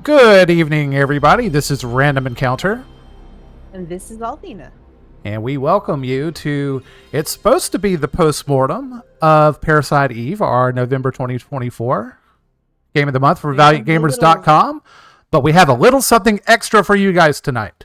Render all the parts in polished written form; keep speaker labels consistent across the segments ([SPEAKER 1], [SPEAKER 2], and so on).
[SPEAKER 1] Good evening, everybody. This is Random Encounter,
[SPEAKER 2] And this is Althena.
[SPEAKER 1] and we welcome you to. It's supposed to be the Post-Mortem of Parasite Eve, our November 2024 game of the month for ValiantGamers.com, but we have a little something extra for you guys tonight.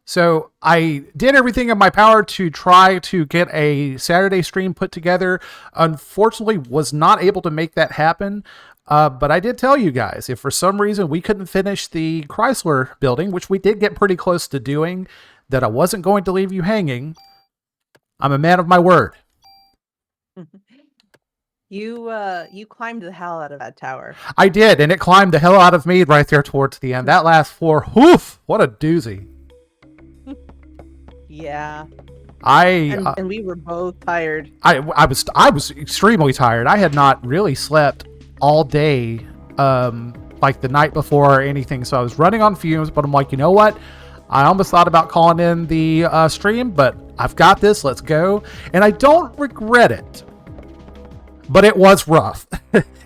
[SPEAKER 1] So I did everything in my power to try to get a Saturday stream put together. Unfortunately, was not able to make that happen. But I did tell you guys, if for some reason we couldn't finish the Chrysler building, which we did get pretty close to doing, that I wasn't going to leave you hanging. I'm a man of my word.
[SPEAKER 2] You climbed the hell out of that tower.
[SPEAKER 1] I did, and it climbed the hell out of me right there towards the end. That last floor, whoof, what a doozy.
[SPEAKER 2] Yeah.
[SPEAKER 1] And
[SPEAKER 2] we were both tired.
[SPEAKER 1] I was extremely tired. I had not really slept all day, like the night before or anything. So I was running on fumes, but I'm like, you know what? I almost thought about calling in the stream, but I've got this. Let's go. And I don't regret it, but it was rough.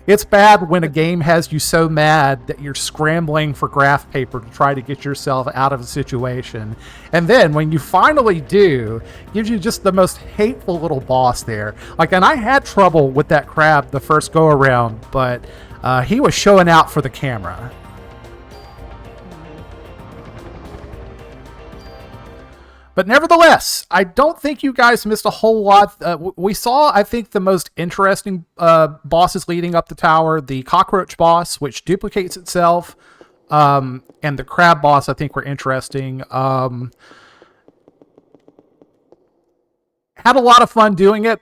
[SPEAKER 1] It's bad when a game has you so mad that you're scrambling for graph paper to try to get yourself out of a situation. And then when you finally do, gives you just the most hateful little boss there. And I had trouble with that crab the first go around, but he was showing out for the camera. But nevertheless, I don't think you guys missed a whole lot. We saw, I think, the most interesting bosses leading up the tower. The cockroach boss, which duplicates itself, and the crab boss, I think, were interesting. Had a lot of fun doing it,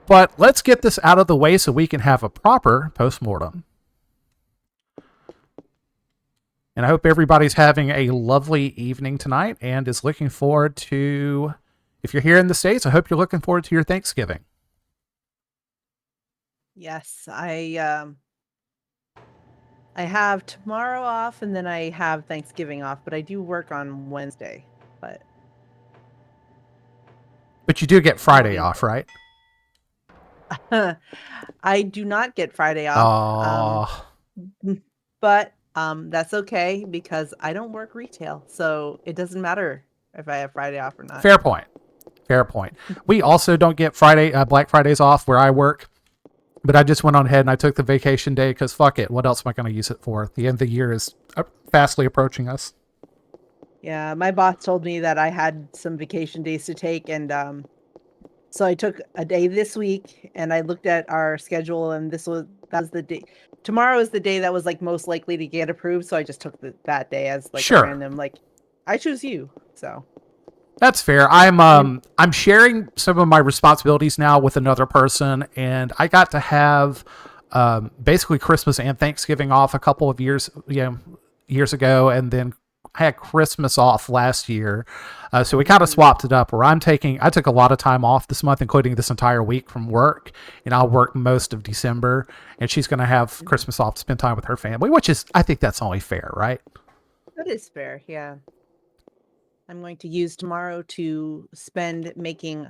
[SPEAKER 1] but let's get this out of the way so we can have a proper post-mortem. And I hope everybody's having a lovely evening tonight and is looking forward to, if you're here in the States, I hope you're looking forward to your Thanksgiving.
[SPEAKER 2] Yes, I have tomorrow off and then I have Thanksgiving off, but I do work on Wednesday. But
[SPEAKER 1] you do get Friday off, right?
[SPEAKER 2] I do not get Friday off. But that's okay because I don't work retail, so it doesn't matter if I have Friday off or not.
[SPEAKER 1] Fair point. We also don't get Black Fridays off where I work, but I just went on ahead and I took the vacation day because fuck it. What else am I going to use it for? The end of the year is fastly approaching us.
[SPEAKER 2] Yeah, my boss told me that I had some vacation days to take, and so I took a day this week, and I looked at our schedule, and that was the day. Tomorrow is the day that was most likely to get approved, so I just took that day as
[SPEAKER 1] sure.
[SPEAKER 2] A random I choose you. So
[SPEAKER 1] that's fair. I'm sharing some of my responsibilities now with another person, and I got to have basically Christmas and Thanksgiving off a couple of years ago, and then I had Christmas off last year. So we kind of swapped it up where I took a lot of time off this month, including this entire week from work, and I'll work most of December, and she's going to have Christmas off to spend time with her family, which is, I think that's only fair, right?
[SPEAKER 2] That is fair. Yeah. I'm going to use tomorrow to spend making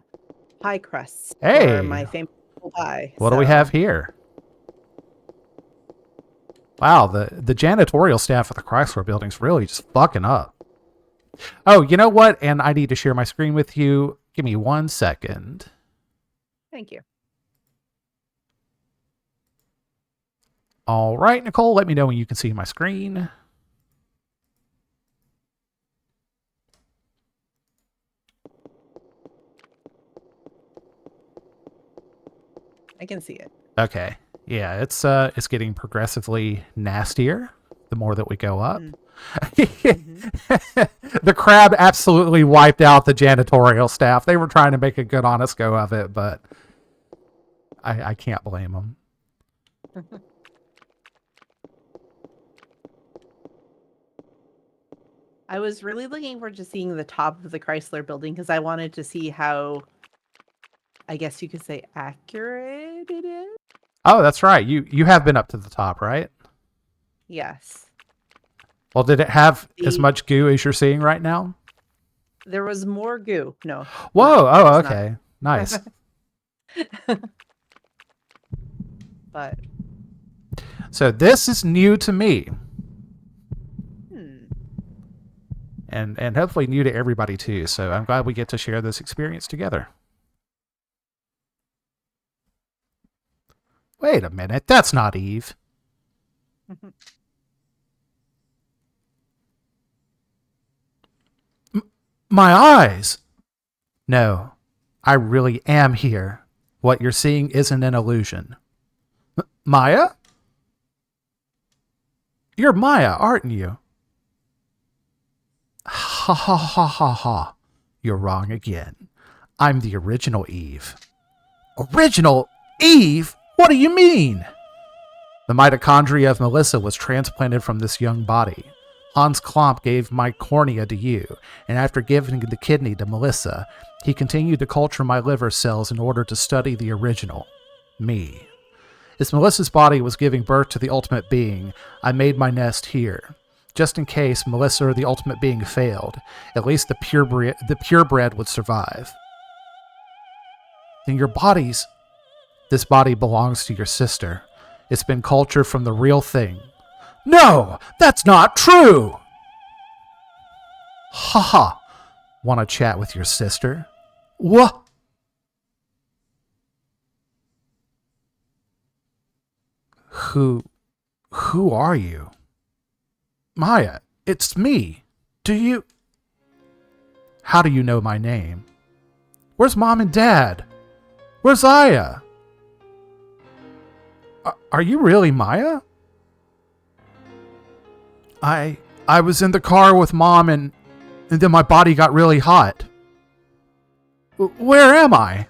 [SPEAKER 2] pie crusts for my famous pie.
[SPEAKER 1] What do we have here? Wow, the janitorial staff at the Chrysler building's really just fucking up. Oh, you know what? And I need to share my screen with you. Give me 1 second.
[SPEAKER 2] Thank you.
[SPEAKER 1] All right, Nicole, let me know when you can see my screen.
[SPEAKER 2] I can see it.
[SPEAKER 1] Okay. Yeah, it's getting progressively nastier the more that we go up. The crab absolutely wiped out the janitorial staff. They were trying to make a good, honest go of it, but I can't blame them.
[SPEAKER 2] I was really looking forward to seeing the top of the Chrysler building because I wanted to see how, I guess you could say, accurate it is.
[SPEAKER 1] Oh, that's right. You have been up to the top, right?
[SPEAKER 2] Yes.
[SPEAKER 1] Well, did it have as much goo as you're seeing right now?
[SPEAKER 2] There was more goo. No.
[SPEAKER 1] Whoa. Oh, okay. Nice.
[SPEAKER 2] But
[SPEAKER 1] So this is new to me.
[SPEAKER 2] hmm.
[SPEAKER 1] And hopefully new to everybody too. So I'm glad we get to share this experience together. Wait a minute, that's not Eve. My eyes! No, I really am here. What you're seeing isn't an illusion. Maya? You're Maya, aren't you? Ha ha ha ha ha. You're wrong again. I'm the original Eve. Original Eve? What do you mean? The mitochondria of Melissa was transplanted from this young body. Hans Klomp gave my cornea to you, and after giving the kidney to Melissa, he continued to culture my liver cells in order to study the original, me. As Melissa's body was giving birth to the ultimate being, I made my nest here. Just in case Melissa or the ultimate being failed, at least the purebred would survive. In your bodies, this body belongs to your sister. It's been cultured from the real thing. No, that's not true! Ha ha! Want to chat with your sister? What? Who are you? Maya, it's me. How do you know my name? Where's Mom and Dad? Where's Aya? Are you really Maya? I was in the car with Mom and then my body got really hot. Where am I?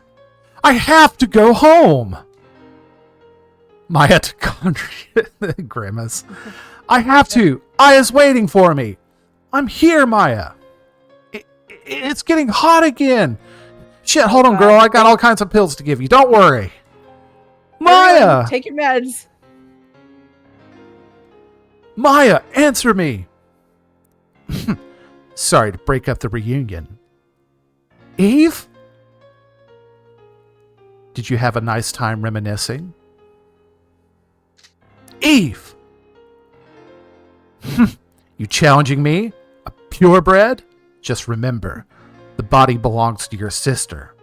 [SPEAKER 1] I have to go home. Mitochondria grimace. I have to. Aya's waiting for me. I'm here, Maya. It's getting hot again. Shit, hold on, girl. I got all kinds of pills to give you. Don't worry. Maya!
[SPEAKER 2] Everyone, take your meds.
[SPEAKER 1] Maya, answer me. Sorry to break up the reunion. Eve? Did you have a nice time reminiscing? Eve! You challenging me? A purebred? Just remember, the body belongs to your sister.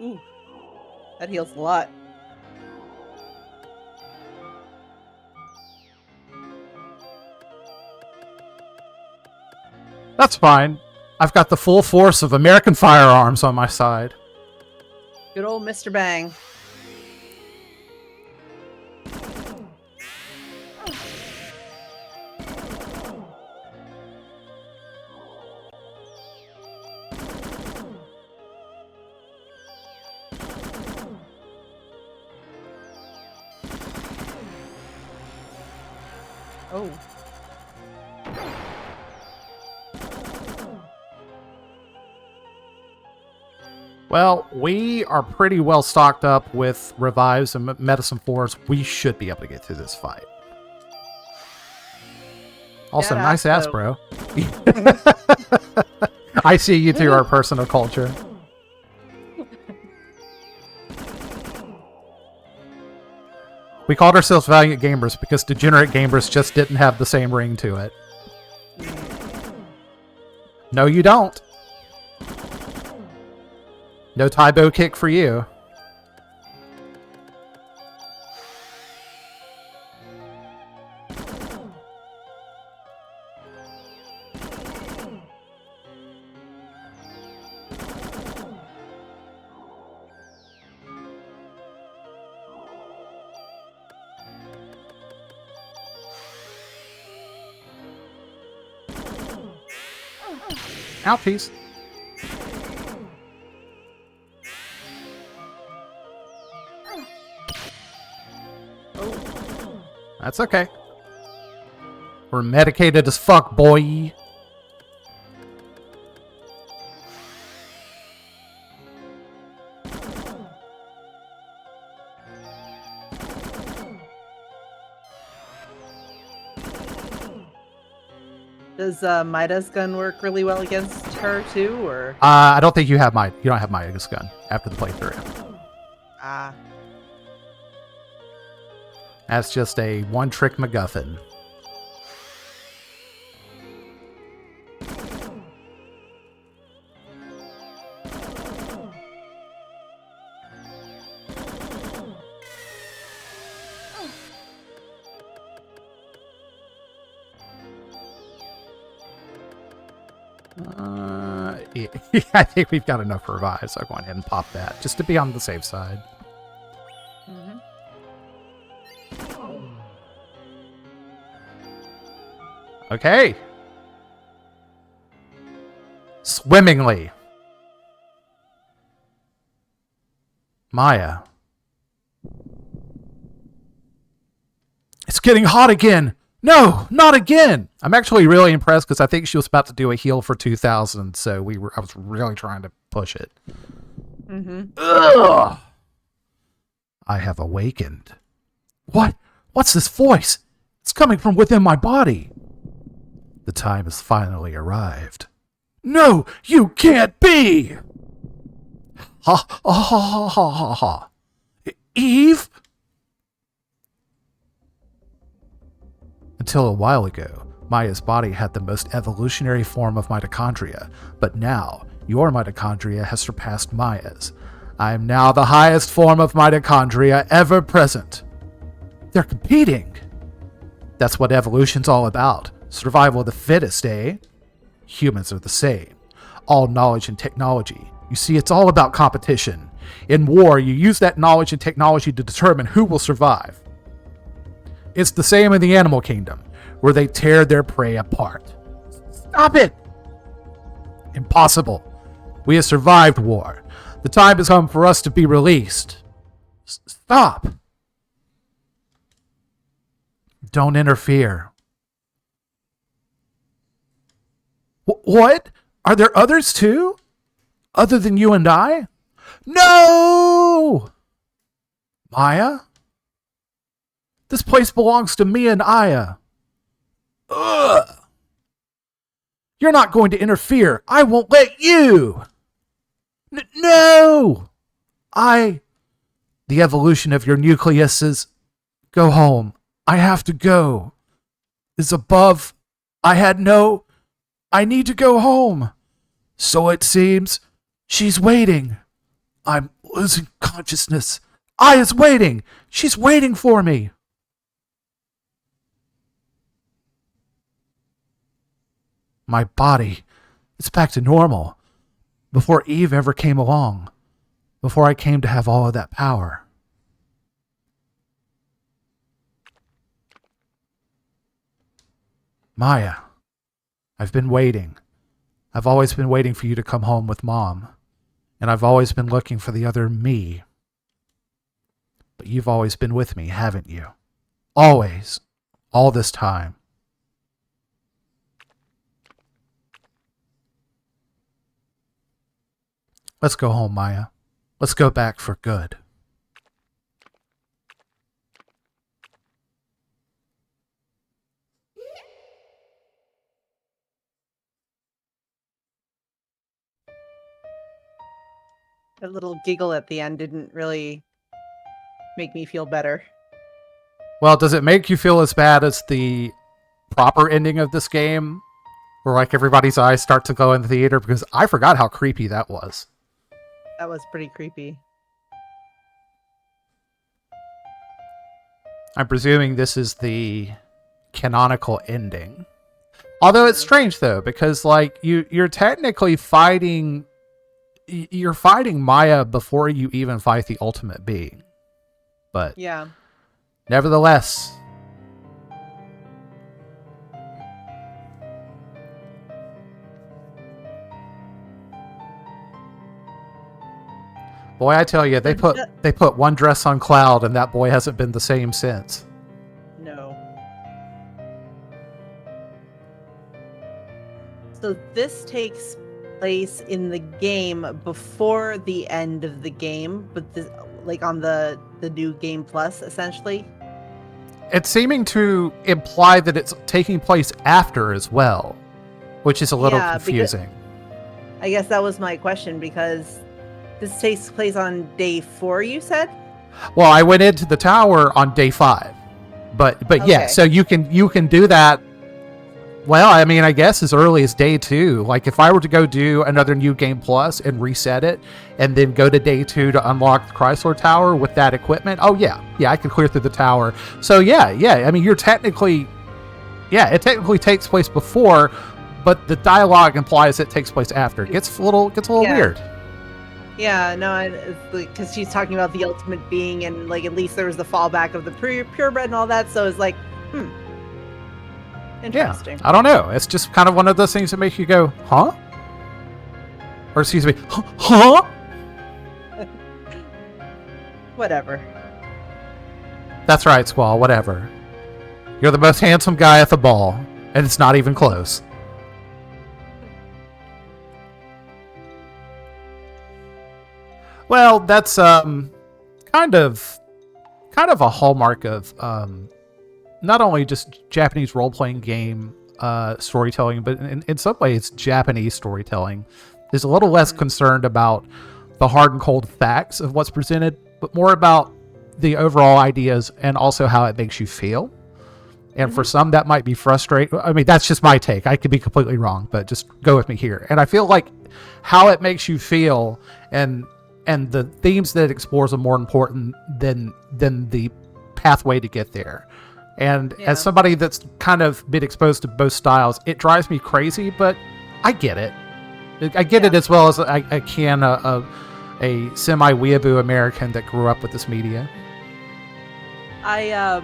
[SPEAKER 2] Ooh, that heals a lot.
[SPEAKER 1] That's fine. I've got the full force of American firearms on my side.
[SPEAKER 2] Good old Mr. Bang. Oh.
[SPEAKER 1] Well, we are pretty well stocked up with revives and medicine 4s. We should be able to get through this fight. Also,
[SPEAKER 2] That
[SPEAKER 1] nice
[SPEAKER 2] ass,
[SPEAKER 1] ass, bro. I see you through our personal culture. We called ourselves Valiant Gamers because Degenerate Gamers just didn't have the same ring to it. No, you don't. No Taibo kick for you. Ouchies. That's okay. We're medicated as fuck, boy.
[SPEAKER 2] Does Maida's gun work really well against her too, or?
[SPEAKER 1] I don't think you have you don't have Maida's gun after the playthrough.
[SPEAKER 2] Ah.
[SPEAKER 1] That's just a one-trick MacGuffin. Yeah, I think we've got enough revives. I'll go ahead and pop that just to be on the safe side. Okay. Swimmingly. Maya. It's getting hot again. No, not again. I'm actually really impressed because I think she was about to do a heal for 2000, so I was really trying to push it. Ugh. I have awakened. What? What's this voice? It's coming from within my body. The time has finally arrived. No, you can't be! Ha ha ha ha ha ha. Eve? Until a while ago, Maya's body had the most evolutionary form of mitochondria, but now your mitochondria has surpassed Maya's. I am now the highest form of mitochondria ever present. They're competing. That's what evolution's all about. Survival of the fittest, eh? Humans are the same. All knowledge and technology. You see, it's all about competition. In war, you use that knowledge and technology to determine who will survive. It's the same in the animal kingdom, where they tear their prey apart. Stop it! Impossible. We have survived war. The time has come for us to be released. Stop! Don't interfere. What? Are there others too? Other than you and I? No! Maya? This place belongs to me and Aya. Ugh! You're not going to interfere. I won't let you! No! The evolution of your nucleuses. Go home. I have to go. Is above. I need to go home. So it seems. She's waiting. I'm losing consciousness. Aya's waiting. She's waiting for me. My body. It's back to normal. Before Eve ever came along. Before I came to have all of that power. Maya, I've been waiting. I've always been waiting for you to come home with Mom. And I've always been looking for the other me. But you've always been with me, haven't you? Always. All this time. Let's go home, Maya. Let's go back for good.
[SPEAKER 2] That little giggle at the end didn't really make me feel better.
[SPEAKER 1] Well, does it make you feel as bad as the proper ending of this game? Where like everybody's eyes start to glow in the theater? Because I forgot how creepy that was.
[SPEAKER 2] That was pretty creepy.
[SPEAKER 1] I'm presuming this is the canonical ending. Although it's strange though, because like you're technically fighting Maya before you even fight the ultimate being. But
[SPEAKER 2] yeah.
[SPEAKER 1] Nevertheless. Boy, I tell you, they put one dress on Cloud, and that boy hasn't been the same since.
[SPEAKER 2] No. So this takes place in the game before the end of the game, but this, like on the new Game Plus, essentially.
[SPEAKER 1] It's seeming to imply that it's taking place after as well, which is a little confusing.
[SPEAKER 2] I guess that was my question, because this takes place on day 4, you said?
[SPEAKER 1] Well, I went into the tower on day 5, but yeah, so you can do that. Well, I mean, I guess as early as day 2. Like if I were to go do another New Game Plus and reset it, and then go to day 2 to unlock the Chrysler Tower with that equipment. Oh yeah, I could clear through the tower. So yeah. I mean, it technically takes place before, but the dialogue implies it takes place after. It gets a little weird.
[SPEAKER 2] Yeah, no, because she's talking about the ultimate being, and like at least there was the fallback of the purebred and all that. So it's like, interesting.
[SPEAKER 1] Yeah, I don't know. It's just kind of one of those things that makes you go, huh? Or excuse me, huh?
[SPEAKER 2] Whatever.
[SPEAKER 1] That's right, Squall, whatever. You're the most handsome guy at the ball, and it's not even close. Well, that's kind of a hallmark of not only just Japanese role-playing game storytelling, but in some ways Japanese storytelling is a little less concerned about the hard and cold facts of what's presented, but more about the overall ideas and also how it makes you feel. And for some, that might be frustrating. I mean, that's just my take. I could be completely wrong, but just go with me here. And I feel like how it makes you feel and the themes that it explores are more important than the pathway to get there. And as somebody that's kind of been exposed to both styles, it drives me crazy, but I get it. I get it as well as I can a semi-weeaboo American that grew up with this media.
[SPEAKER 2] I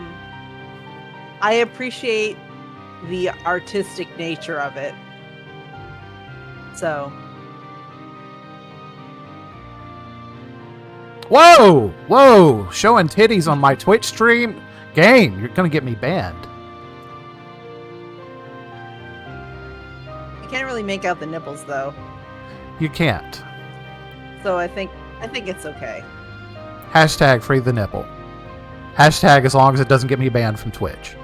[SPEAKER 2] appreciate the artistic nature of it. So.
[SPEAKER 1] Whoa! Showing titties on my Twitch stream? Gang, you're gonna get me banned.
[SPEAKER 2] You can't really make out the nipples, though.
[SPEAKER 1] You can't.
[SPEAKER 2] So I think it's okay.
[SPEAKER 1] Hashtag free the nipple. Hashtag as long as it doesn't get me banned from Twitch.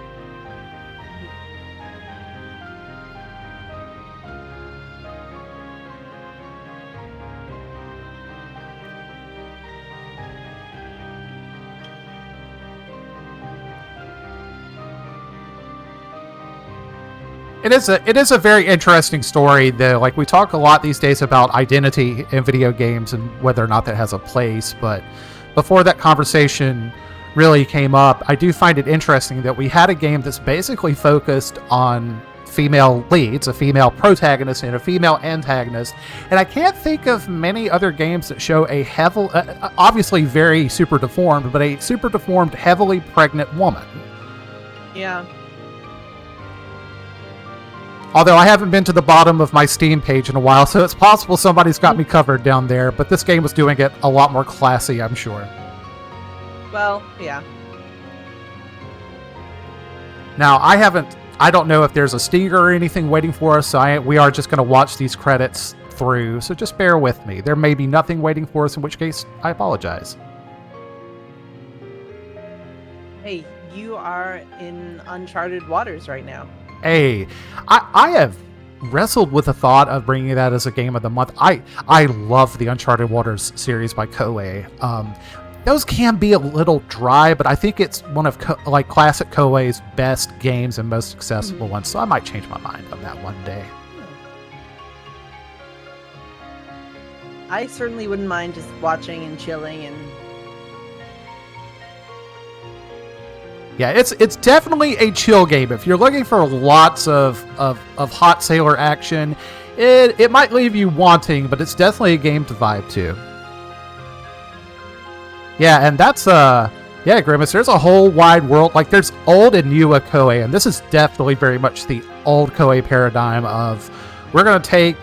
[SPEAKER 1] It is a very interesting story, though. Like, we talk a lot these days about identity in video games and whether or not that has a place, but before that conversation really came up, I do find it interesting that we had a game that's basically focused on female leads, a female protagonist and a female antagonist, and I can't think of many other games that show a obviously very super deformed, but a super deformed, heavily pregnant woman.
[SPEAKER 2] Yeah.
[SPEAKER 1] Although I haven't been to the bottom of my Steam page in a while, so it's possible somebody's got me covered down there, but this game was doing it a lot more classy, I'm sure.
[SPEAKER 2] Well, yeah.
[SPEAKER 1] Now, I don't know if there's a stinger or anything waiting for us, so we are just going to watch these credits through, so just bear with me. There may be nothing waiting for us, in which case, I apologize.
[SPEAKER 2] Hey, you are in uncharted waters right now.
[SPEAKER 1] Hey, I have wrestled with the thought of bringing that as a game of the month. I love the Uncharted Waters series by Koei. Those can be a little dry, but I think it's one of classic Koei's best games and most accessible ones. So I might change my mind on that one day.
[SPEAKER 2] I certainly wouldn't mind just watching and chilling and.
[SPEAKER 1] Yeah, it's definitely a chill game. If you're looking for lots of hot sailor action, it might leave you wanting, but it's definitely a game to vibe to. Yeah, and that's Grimace, there's a whole wide world. Like, there's old and new Koei, and this is definitely very much the old Koei paradigm of we're going to take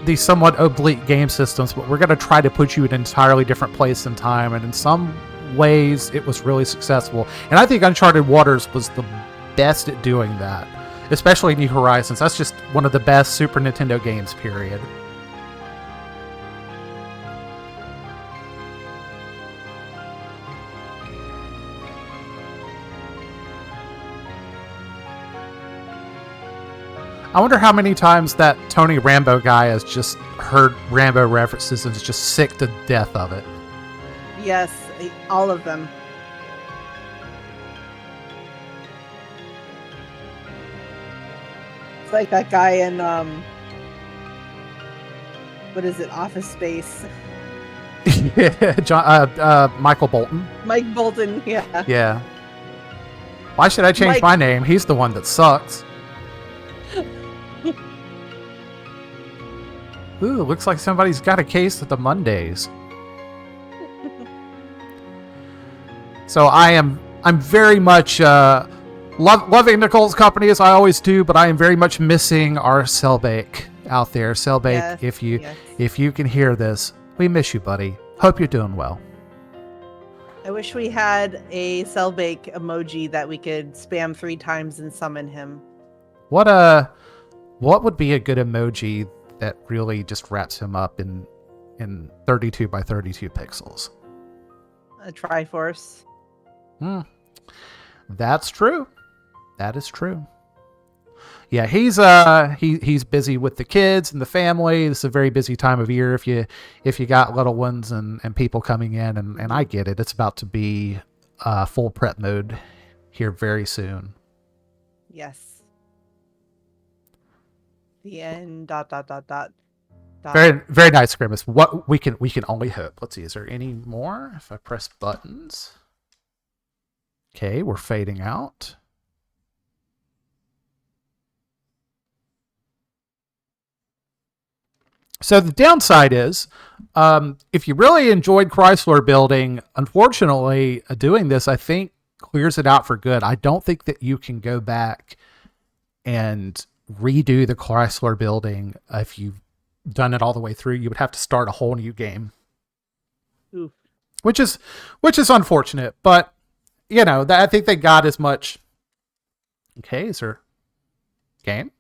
[SPEAKER 1] these somewhat oblique game systems, but we're going to try to put you in an entirely different place and time. And in some ways, it was really successful. And I think Uncharted Waters was the best at doing that, especially New Horizons. That's just one of the best Super Nintendo games, period. I wonder how many times that Tony Rambo guy has just heard Rambo references and is just sick to death of it.
[SPEAKER 2] Yes, all of them. It's like that guy in what is it, Office Space?
[SPEAKER 1] Yeah, Michael Bolton.
[SPEAKER 2] Mike Bolton, yeah.
[SPEAKER 1] Yeah. Why should I change my name? He's the one that sucks. Ooh, looks like somebody's got a case of the Mondays. So I'm very much loving Nicole's company as I always do, but I am very much missing our Selbake out there. Selbake,
[SPEAKER 2] yes,
[SPEAKER 1] if you can hear this, we miss you, buddy. Hope you're doing well.
[SPEAKER 2] I wish we had a Selbake emoji that we could spam 3 times and summon him.
[SPEAKER 1] What would be a good emoji that really just wraps him up in 32 by 32 pixels?
[SPEAKER 2] A Triforce.
[SPEAKER 1] That's true. That is true. Yeah, he's busy with the kids and the family. It's a very busy time of year if you got little ones and people coming in, and I get it. It's about to be full prep mode here very soon.
[SPEAKER 2] Yes. The end. ...
[SPEAKER 1] Very, very nice, Grimace. What we can only hope. Let's see. Is there any more? If I press buttons. Okay, we're fading out. So the downside is, if you really enjoyed Chrysler Building, unfortunately, doing this, I think, clears it out for good. I don't think that you can go back and redo the Chrysler Building if you've done it all the way through. You would have to start a whole new game.
[SPEAKER 2] Oof.
[SPEAKER 1] Which is unfortunate, but you know, I think they got as much. Okay, is there game?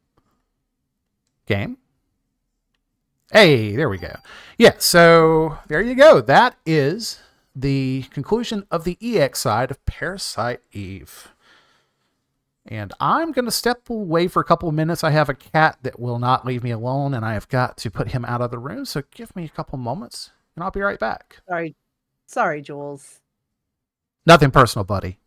[SPEAKER 1] Hey, there we go. Yeah, so there you go. That is the conclusion of the EX side of Parasite Eve. And I'm going to step away for a couple of minutes. I have a cat that will not leave me alone, and I have got to put him out of the room. So give me a couple moments, and I'll be right back.
[SPEAKER 2] Sorry, Jules.
[SPEAKER 1] Nothing personal, buddy.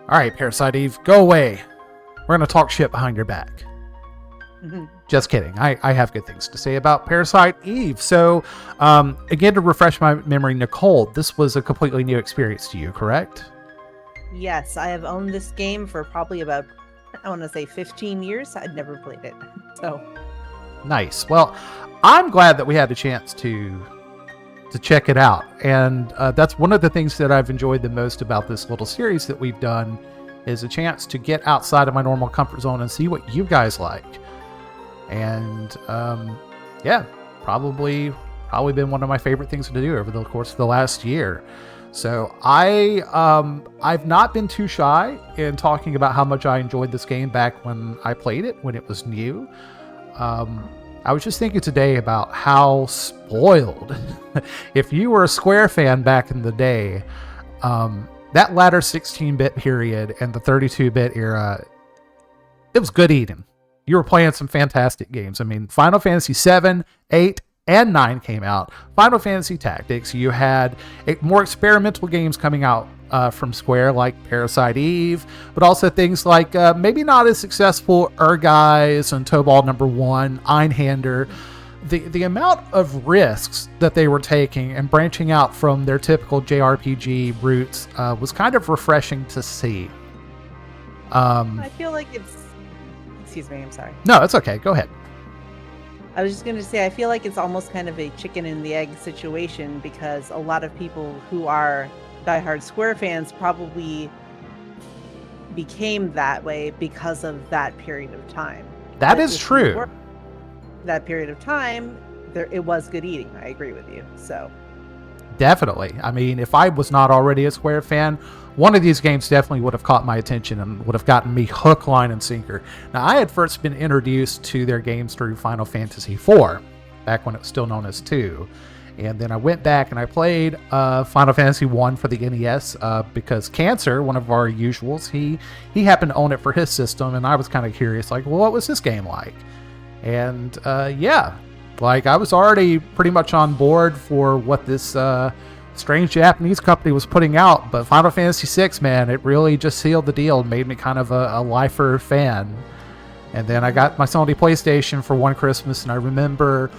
[SPEAKER 1] All right, Parasite Eve, go away. We're going to talk shit behind your back. Just kidding. I have good things to say about Parasite Eve. So, again, to refresh my memory, Nicole, this was a completely new experience to you, correct?
[SPEAKER 2] Yes, I have owned this game for probably about, I want to say 15 years. I'd never played it. So
[SPEAKER 1] Nice. Well, I'm glad that we had a chance to check it out. And that's one of the things that I've enjoyed the most about this little series that we've done is a chance to get outside of my normal comfort zone and see what you guys like. And yeah, probably been one of my favorite things to do over the course of the last year. So I've not been too shy in talking about how much I enjoyed this game back when I played it, when it was new. I was just thinking today about how spoiled, if you were a Square fan back in the day, that latter 16-bit period and the 32-bit era, it was good eating. You were playing some fantastic games. I mean, Final Fantasy 7, 8, and 9 came out. Final Fantasy Tactics, you had more experimental games coming out from Square, like Parasite Eve, but also things like maybe not as successful Guys and Tobal Number 1, Einhander. The amount of risks that they were taking and branching out from their typical JRPG roots was kind of refreshing to see.
[SPEAKER 2] I feel like it's... Excuse me, I'm sorry.
[SPEAKER 1] No, it's okay. Go ahead.
[SPEAKER 2] I was just going to say, I feel like it's almost kind of a chicken and the egg situation because a lot of people who are diehard Square fans probably became that way because of that period of time.
[SPEAKER 1] That is true.
[SPEAKER 2] That period of time, it was good eating. I agree with you. So
[SPEAKER 1] definitely. I mean, if I was not already a Square fan, one of these games definitely would have caught my attention and would have gotten me hook, line, and sinker. Now, I had first been introduced to their games through Final Fantasy IV, back when it was still known as 2. And then I went back and I played Final Fantasy 1 for the NES because Cancer, one of our usuals, he happened to own it for his system, and I was kind of curious, like, well, what was this game like? And yeah, like I was already pretty much on board for what this strange Japanese company was putting out, but Final Fantasy VI, man, it really just sealed the deal and made me kind of a lifer fan. And then I got my Sony PlayStation for one Christmas, and I remember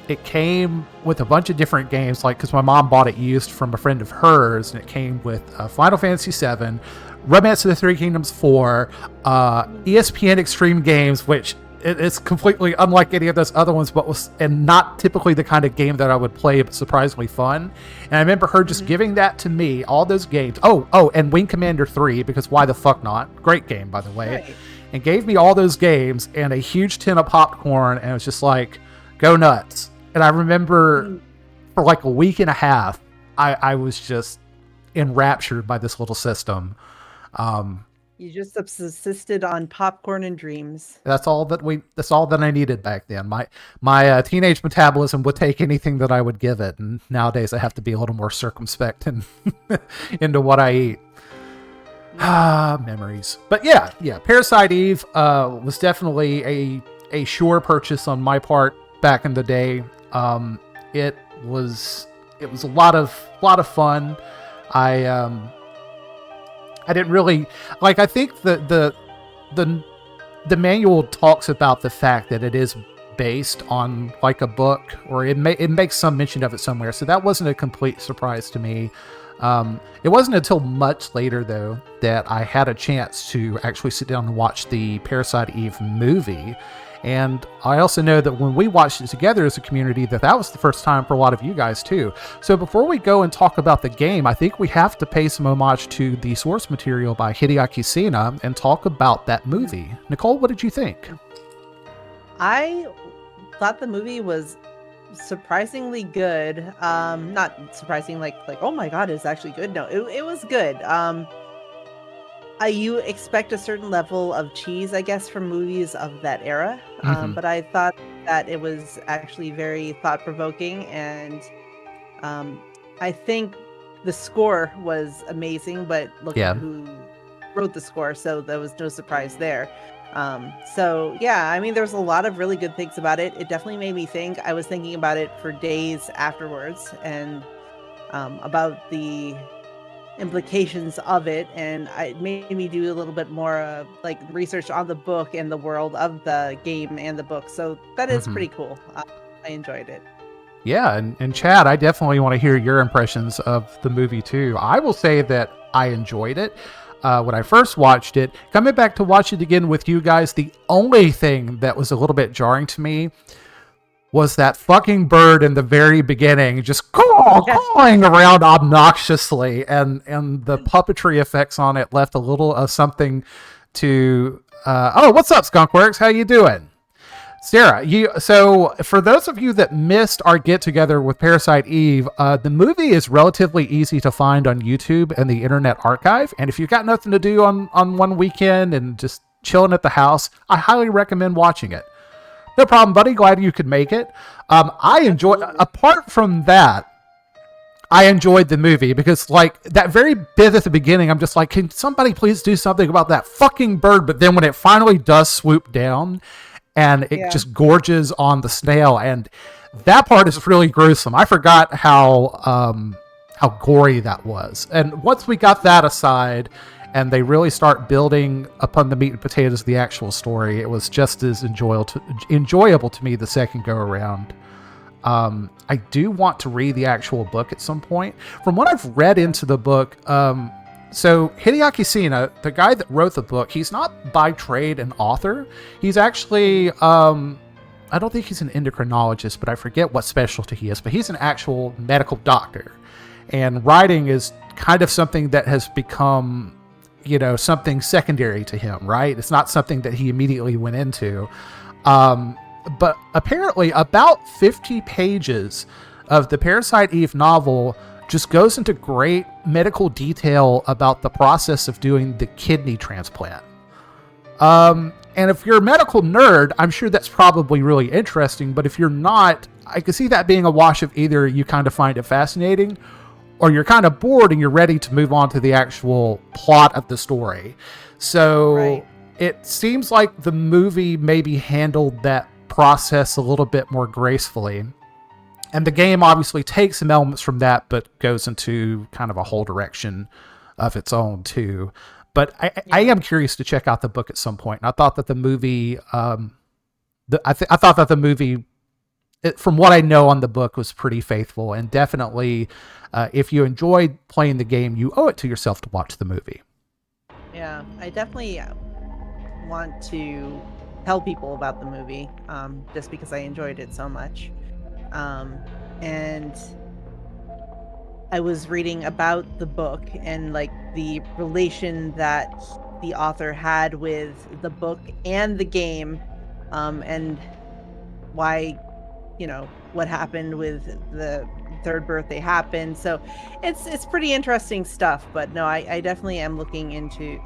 [SPEAKER 1] it came with a bunch of different games, like because my mom bought it used from a friend of hers, and it came with Final Fantasy VII, Romance of the Three Kingdoms 4, ESPN Extreme Games, which it's completely unlike any of those other ones, but was and not typically the kind of game that I would play, but surprisingly fun. And I remember her just giving that to me, all those games. Oh, and Wing Commander 3, because why the fuck not? Great game, by the way.
[SPEAKER 2] Right.
[SPEAKER 1] And gave me all those games and a huge tin of popcorn, and it was just like, go nuts. And I remember for like a week and a half, I was just enraptured by this little system.
[SPEAKER 2] You just subsisted on popcorn and dreams.
[SPEAKER 1] That's all that I needed back then. My teenage metabolism would take anything that I would give it, and nowadays I have to be a little more circumspect and into what I eat. Memories. But yeah, Parasite Eve was definitely a sure purchase on my part back in the day. It was a lot of fun. I didn't really like. I think the manual talks about the fact that it is based on like a book, or it makes some mention of it somewhere. So that wasn't a complete surprise to me. It wasn't until much later though that I had a chance to actually sit down and watch the Parasite Eve movie. And I also know that when we watched it together as a community, that was the first time for a lot of you guys too. So before we go and talk about the game, I think we have to pay some homage to the source material by Hideaki Sena and talk about that movie. Nicole, what did you think?
[SPEAKER 2] I thought the movie was surprisingly good. Not surprising like oh my god, it's actually good. No, it was good. You expect a certain level of cheese, I guess, from movies of that era. But I thought that it was actually very thought-provoking, and I think the score was amazing, but look at who wrote the score, so there was no surprise there. So yeah, I mean, there's a lot of really good things about it. It definitely made me think. I was thinking about it for days afterwards, and about the implications of it, and it made me do a little bit more like research on the book and the world of the game and the book. So that is
[SPEAKER 1] Hmm.
[SPEAKER 2] pretty cool. I enjoyed it.
[SPEAKER 1] Yeah, and Chad, I definitely want to hear your impressions of the movie too. I will say that I enjoyed it when I first watched it. Coming back to watch it again with you guys, the only thing that was a little bit jarring to me was that fucking bird in the very beginning just
[SPEAKER 2] Yeah.
[SPEAKER 1] cawing around obnoxiously, and the puppetry effects on it left a little of something to. Oh, what's up, Skunkworks? How you doing? Sarah, so for those of you that missed our get together with Parasite Eve, the movie is relatively easy to find on YouTube and the Internet Archive. And if you've got nothing to do on one weekend and just chilling at the house, I highly recommend watching it. No problem, buddy. Glad you could make it. I enjoy. Apart from that, I enjoyed the movie because, like, that very bit at the beginning, I'm just like, can somebody please do something about that fucking bird? But then when it finally does swoop down and it
[SPEAKER 2] Yeah.
[SPEAKER 1] just gorges on the snail, and that part is really gruesome. I forgot how gory that was. And once we got that aside, and they really start building upon the meat and potatoes of the actual story, it was just as enjoyable to me the second go around. I do want to read the actual book at some point. From what I've read into the book, so Hideaki Sina, the guy that wrote the book, he's not by trade an author. He's actually, I don't think he's an endocrinologist, but I forget what specialty he is, but he's an actual medical doctor. And writing is kind of something that has become, something secondary to him, right? It's not something that he immediately went into. But apparently about 50 pages of the Parasite Eve novel just goes into great medical detail about the process of doing the kidney transplant. And if you're a medical nerd, I'm sure that's probably really interesting. But if you're not, I can see that being a wash of either you kind of find it fascinating or you're kind of bored and you're ready to move on to the actual plot of the story. So
[SPEAKER 2] Right.
[SPEAKER 1] it seems like the movie maybe handled that process a little bit more gracefully. And the game obviously takes some elements from that, but goes into kind of a whole direction of its own too. But I am curious to check out the book at some point. And I thought that the movie, I thought that the movie, from what I know on the book, was pretty faithful. And definitely, if you enjoyed playing the game, you owe it to yourself to watch the movie.
[SPEAKER 2] Yeah, I definitely want to tell people about the movie, just because I enjoyed it so much. And I was reading about the book and like the relation that the author had with the book and the game, and why, what happened with the third birthday happened. So it's pretty interesting stuff. But no, I definitely am looking into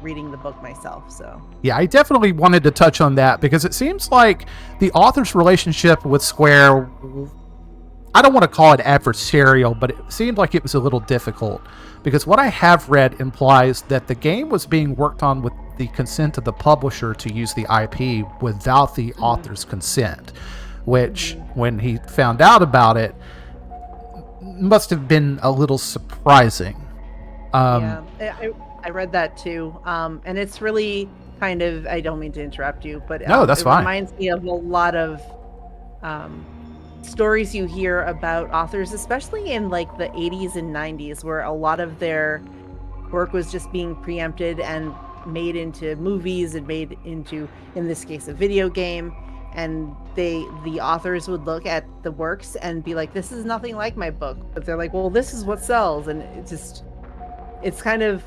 [SPEAKER 2] reading the book myself. So
[SPEAKER 1] Yeah, I definitely wanted to touch on that because it seems like the author's relationship with Square, I don't want to call it adversarial, but it seemed like it was a little difficult because what I have read implies that the game was being worked on with the consent of the publisher to use the IP without the author's consent, which when he found out about it must have been a little surprising.
[SPEAKER 2] yeah, I read that too, and it's really kind of, I don't mean to interrupt you, but
[SPEAKER 1] No, that's
[SPEAKER 2] it
[SPEAKER 1] fine.
[SPEAKER 2] reminds me of a lot of um, stories you hear about authors, especially in like the 80s and 90s, where a lot of their work was just being preempted and made into movies and made into, in this case, a video game. And the authors would look at the works and be like, this is nothing like my book. But they're like, well, this is what sells. And it's kind of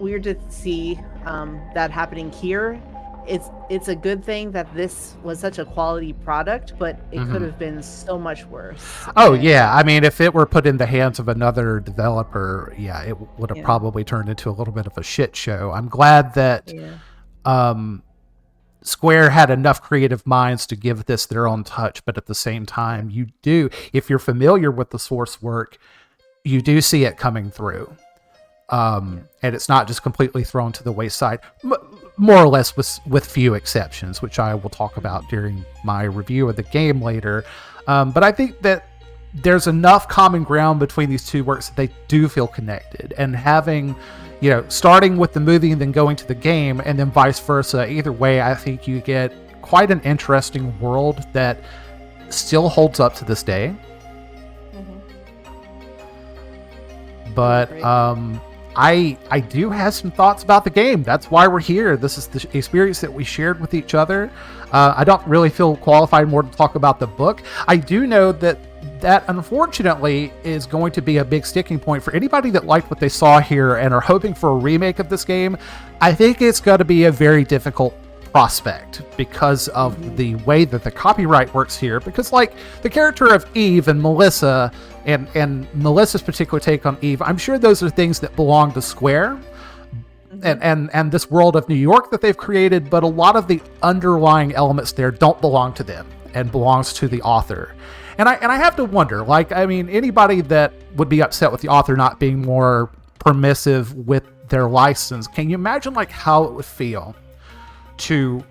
[SPEAKER 2] weird to see that happening here. It's a good thing that this was such a quality product, but it could have been so much worse.
[SPEAKER 1] Oh,
[SPEAKER 2] And
[SPEAKER 1] yeah. I mean, if it were put in the hands of another developer, yeah, it would have
[SPEAKER 2] yeah,
[SPEAKER 1] probably turned into a little bit of a shit show. I'm glad that
[SPEAKER 2] yeah,
[SPEAKER 1] Square had enough creative minds to give this their own touch, but at the same time, if you're familiar with the source work, you do see it coming through. And it's not just completely thrown to the wayside, more or less with few exceptions, which I will talk about during my review of the game later. But I think that there's enough common ground between these two works that they do feel connected. And having, starting with the movie and then going to the game and then vice versa, either way, I think you get quite an interesting world that still holds up to this day. But I do have some thoughts about the game. That's why we're here. This is the experience that we shared with each other. I don't really feel qualified more to talk about the book. I do know that unfortunately is going to be a big sticking point for anybody that liked what they saw here and are hoping for a remake of this game. I think it's going to be a very difficult prospect because of the way that the copyright works here, because like the character of Eve and Melissa and Melissa's particular take on Eve, I'm sure those are things that belong to Square and this world of New York that they've created, but a lot of the underlying elements there don't belong to them and belongs to the author. And I have to wonder, anybody that would be upset with the author not being more permissive with their license, can you imagine how it would feel to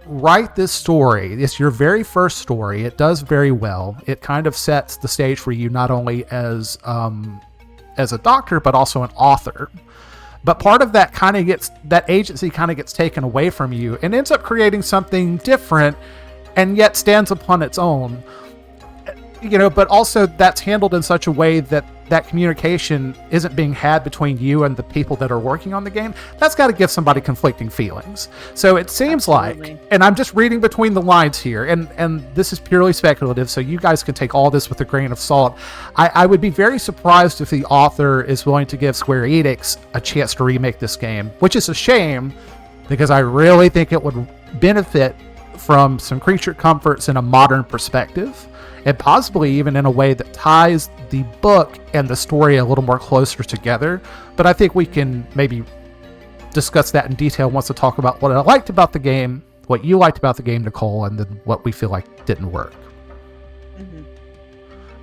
[SPEAKER 1] write this story? It's your very first story. It does very well. It kind of sets the stage for you not only as a doctor, but also an author. But part of that that agency kind of gets taken away from you and ends up creating something different and yet stands upon its own. But also that's handled in such a way that communication isn't being had between you and the people that are working on the game. That's got to give somebody conflicting feelings. So it seems like, and I'm just reading between the lines here, and this is purely speculative, so you guys can take all this with a grain of salt. I would be very surprised if the author is willing to give Square Enix a chance to remake this game, which is a shame because I really think it would benefit from some creature comforts in a modern perspective, and possibly even in a way that ties the book and the story a little more closer together. But I think we can maybe discuss that in detail once we talk about what I liked about the game, what you liked about the game, Nicole, and then what we feel like didn't work.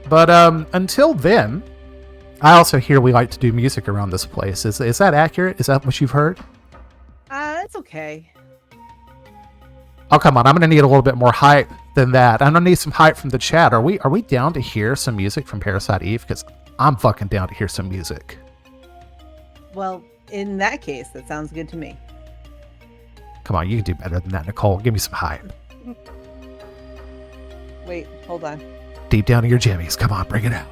[SPEAKER 1] But until then, I also hear we like to do music around this place. Is that accurate? Is that what you've heard?
[SPEAKER 2] It's okay.
[SPEAKER 1] Oh, come on. I'm going to need a little bit more hype than that. I'm going to need some hype from the chat. Are we down to hear some music from Parasite Eve? Because I'm fucking down to hear some music.
[SPEAKER 2] Well, in that case, that sounds good to me.
[SPEAKER 1] Come on, you can do better than that, Nicole. Give me some hype.
[SPEAKER 2] Wait, hold on.
[SPEAKER 1] Deep down to your jimmies. Come on, bring it out.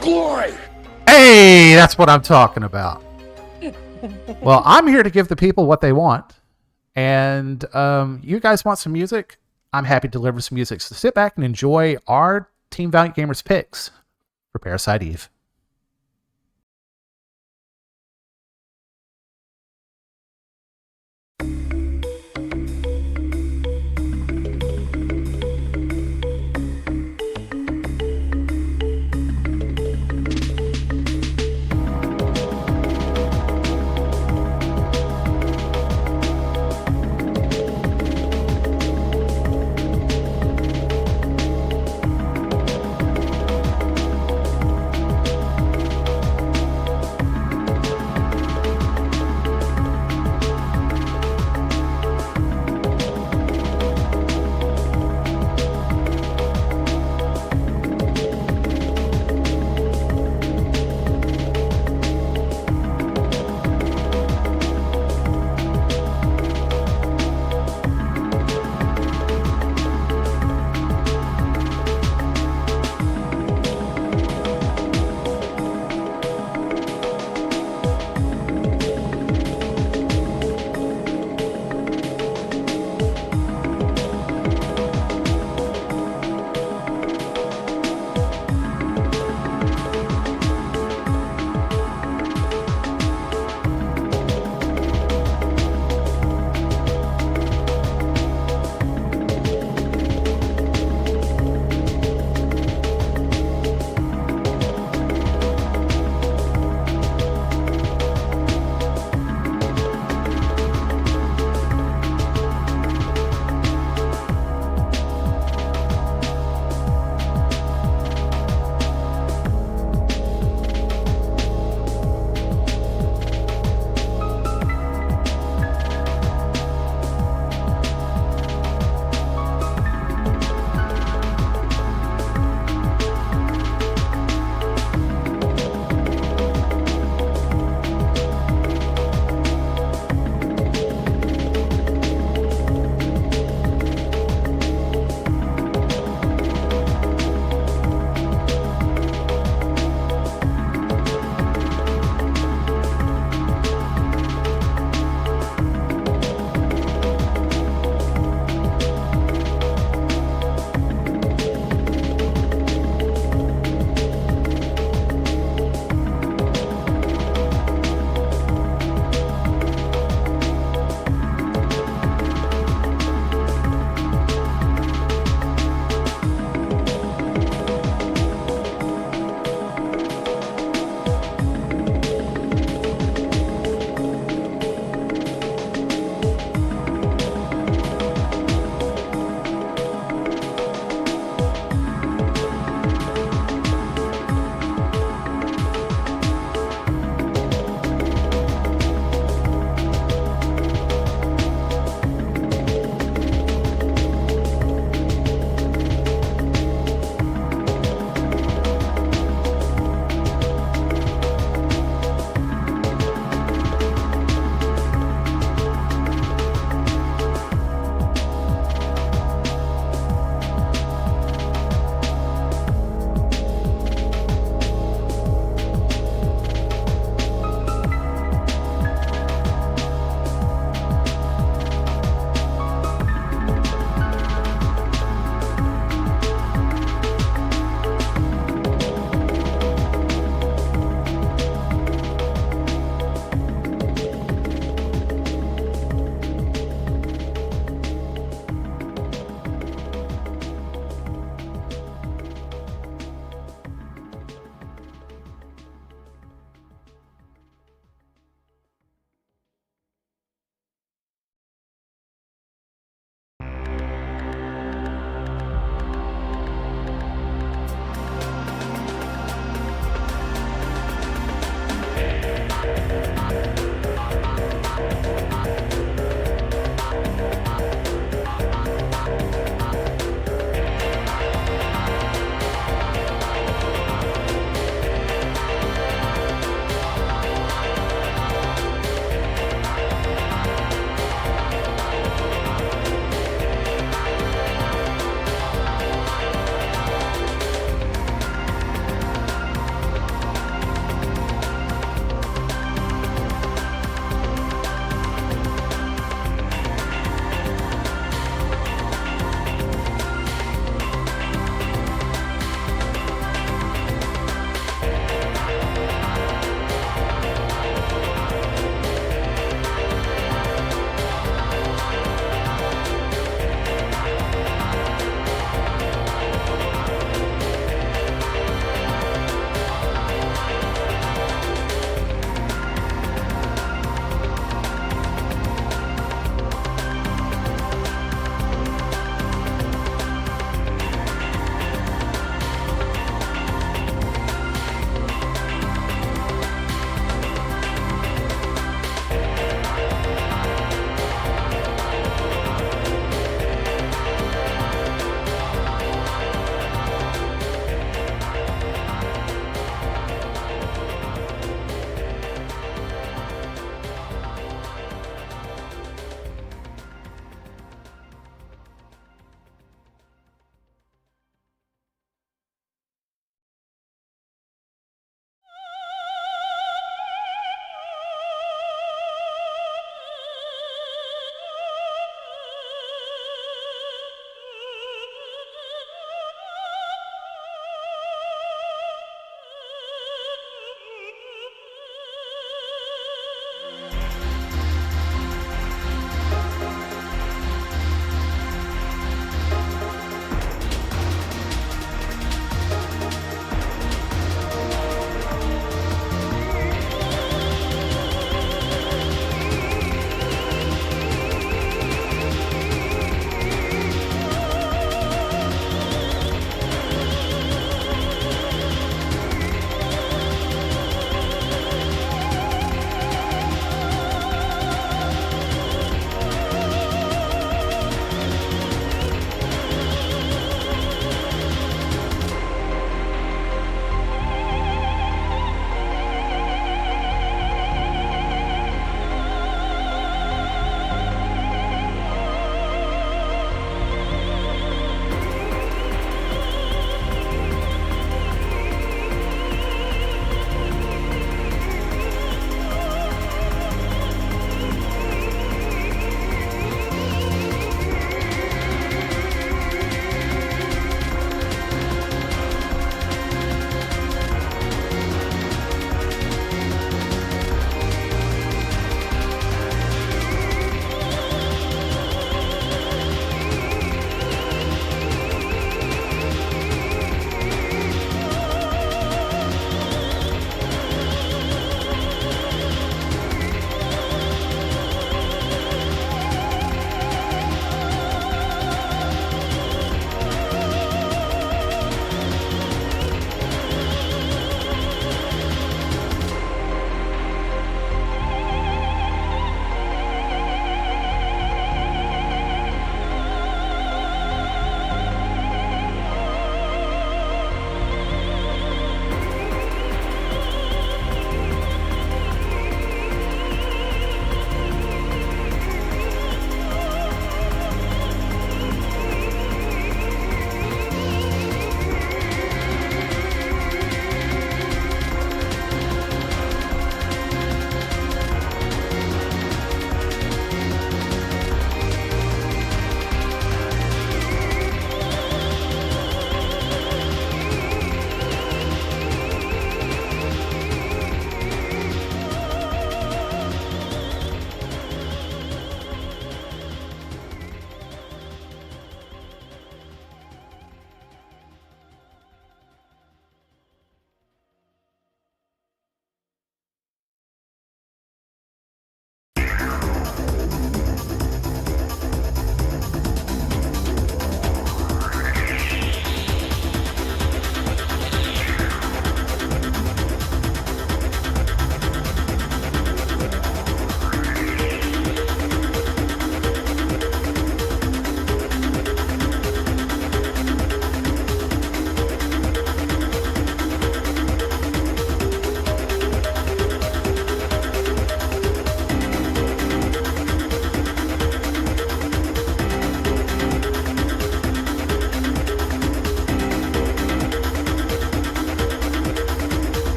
[SPEAKER 3] Glory!
[SPEAKER 1] Hey, that's what I'm talking about. Well, I'm here to give the people what they want. And you guys want some music? I'm happy to deliver some music. So sit back and enjoy our Team Valiant Gamers picks for Parasite Eve.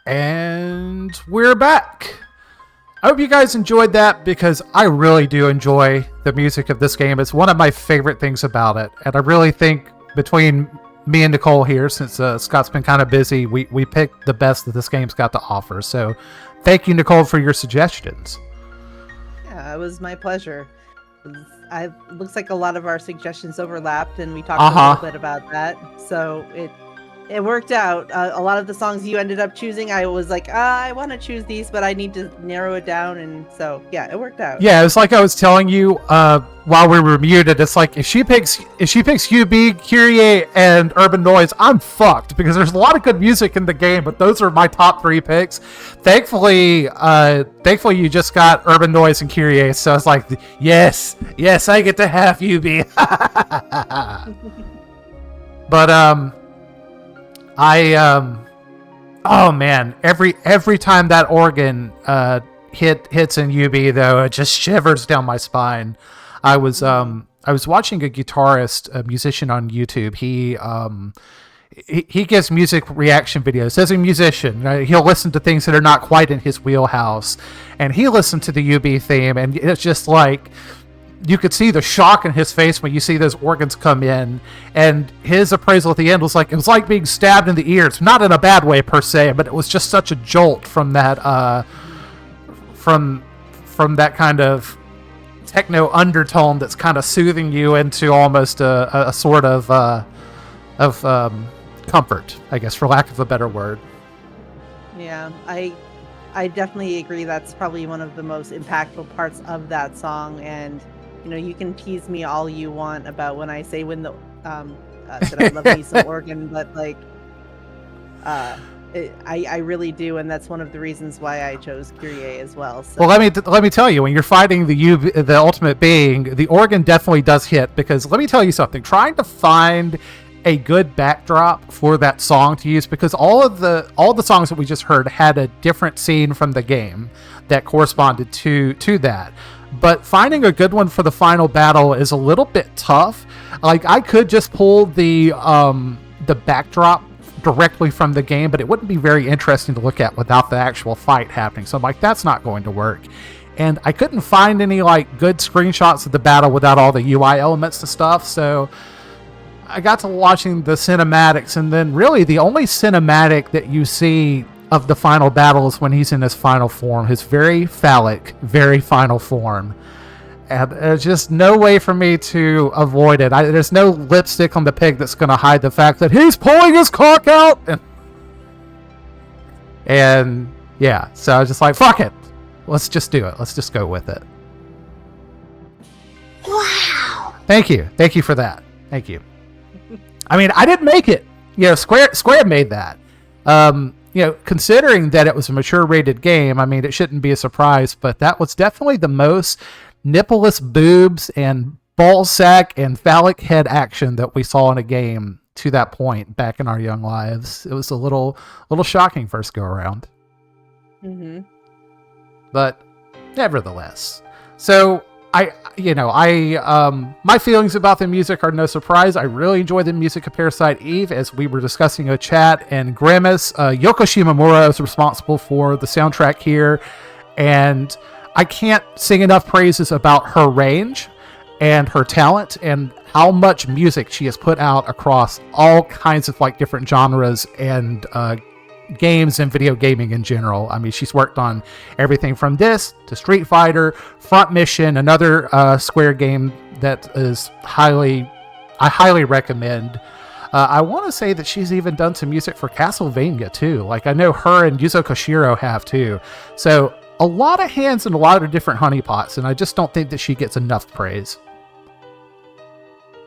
[SPEAKER 1] And we're back. I hope you guys enjoyed that because I really do enjoy the music of this game. It's one of my favorite things about it. And I really think between me and Nicole here, since Scott's been kind of busy, we picked the best that this game's got to offer. So thank you, Nicole, for your suggestions.
[SPEAKER 2] Yeah, it was my pleasure. It looks like a lot of our suggestions overlapped, and we talked a little bit about that. So it worked out. A lot of the songs you ended up choosing, I was like, I want to choose these, but I need to narrow it down. And so, yeah, it worked out.
[SPEAKER 1] Yeah, it's like I was telling you while we were muted. It's like if she picks UB, Kyrie, and Urban Noise, I'm fucked because there's a lot of good music in the game, but those are my top 3 picks. Thankfully, you just got Urban Noise and Kyrie, so it's like, yes, I get to have UB. But oh man, every time that organ hits in UB though, it just shivers down my spine. I was watching a musician on YouTube. He gives music reaction videos. As a musician, he'll listen to things that are not quite in his wheelhouse, and he listened to the UB theme, and it's just like, you could see the shock in his face when you see those organs come in, and his appraisal at the end was like, it was like being stabbed in the ears, not in a bad way per se, but it was just such a jolt from that from that kind of techno undertone that's kind of soothing you into almost a sort of comfort, I guess, for lack of a better word.
[SPEAKER 2] Yeah, I definitely agree. That's probably one of the most impactful parts of that song. And you can tease me all you want about when I say that I love me some organ, but like, I really do, and that's one of the reasons why I chose Kyrie as well. So.
[SPEAKER 1] Well, let me tell you, when you're fighting the ultimate being, the organ definitely does hit, because let me tell you something. Trying to find a good backdrop for that song to use, because all the songs that we just heard had a different scene from the game that corresponded to that. But finding a good one for the final battle is a little bit tough. Like, I could just pull the backdrop directly from the game, but it wouldn't be very interesting to look at without the actual fight happening. So I'm like, that's not going to work. And I couldn't find any like good screenshots of the battle without all the UI elements and stuff. So I got to watching the cinematics, and then really the only cinematic that you see of the final battle is when he's in his final form, his very phallic, very final form. And there's just no way for me to avoid it. There's no lipstick on the pig that's going to hide the fact that he's pulling his cock out. And yeah, so I was just like, fuck it. Let's just do it. Let's just go with it.
[SPEAKER 3] Wow.
[SPEAKER 1] Thank you. Thank you for that. Thank you. I mean, I didn't make it. Square made that. Considering that it was a mature rated game, I mean, it shouldn't be a surprise, but that was definitely the most nippleless boobs and ball sack and phallic head action that we saw in a game to that point back in our young lives. It was a little shocking first go around.
[SPEAKER 2] Mm-hmm.
[SPEAKER 1] But nevertheless, so my feelings about the music are no surprise. I really enjoy the music of Parasite Eve, as we were discussing in chat, and Grimace, Yoko Shimomura is responsible for the soundtrack here, and I can't sing enough praises about her range and her talent and how much music she has put out across all kinds of like different genres and games and video gaming in general. I mean, she's worked on everything from this to Street Fighter, Front Mission, another Square game that is I highly recommend. I want to say that she's even done some music for Castlevania too. Like, I know her and Yuzo Koshiro have too. So a lot of hands in a lot of different honeypots, and I just don't think that she gets enough praise.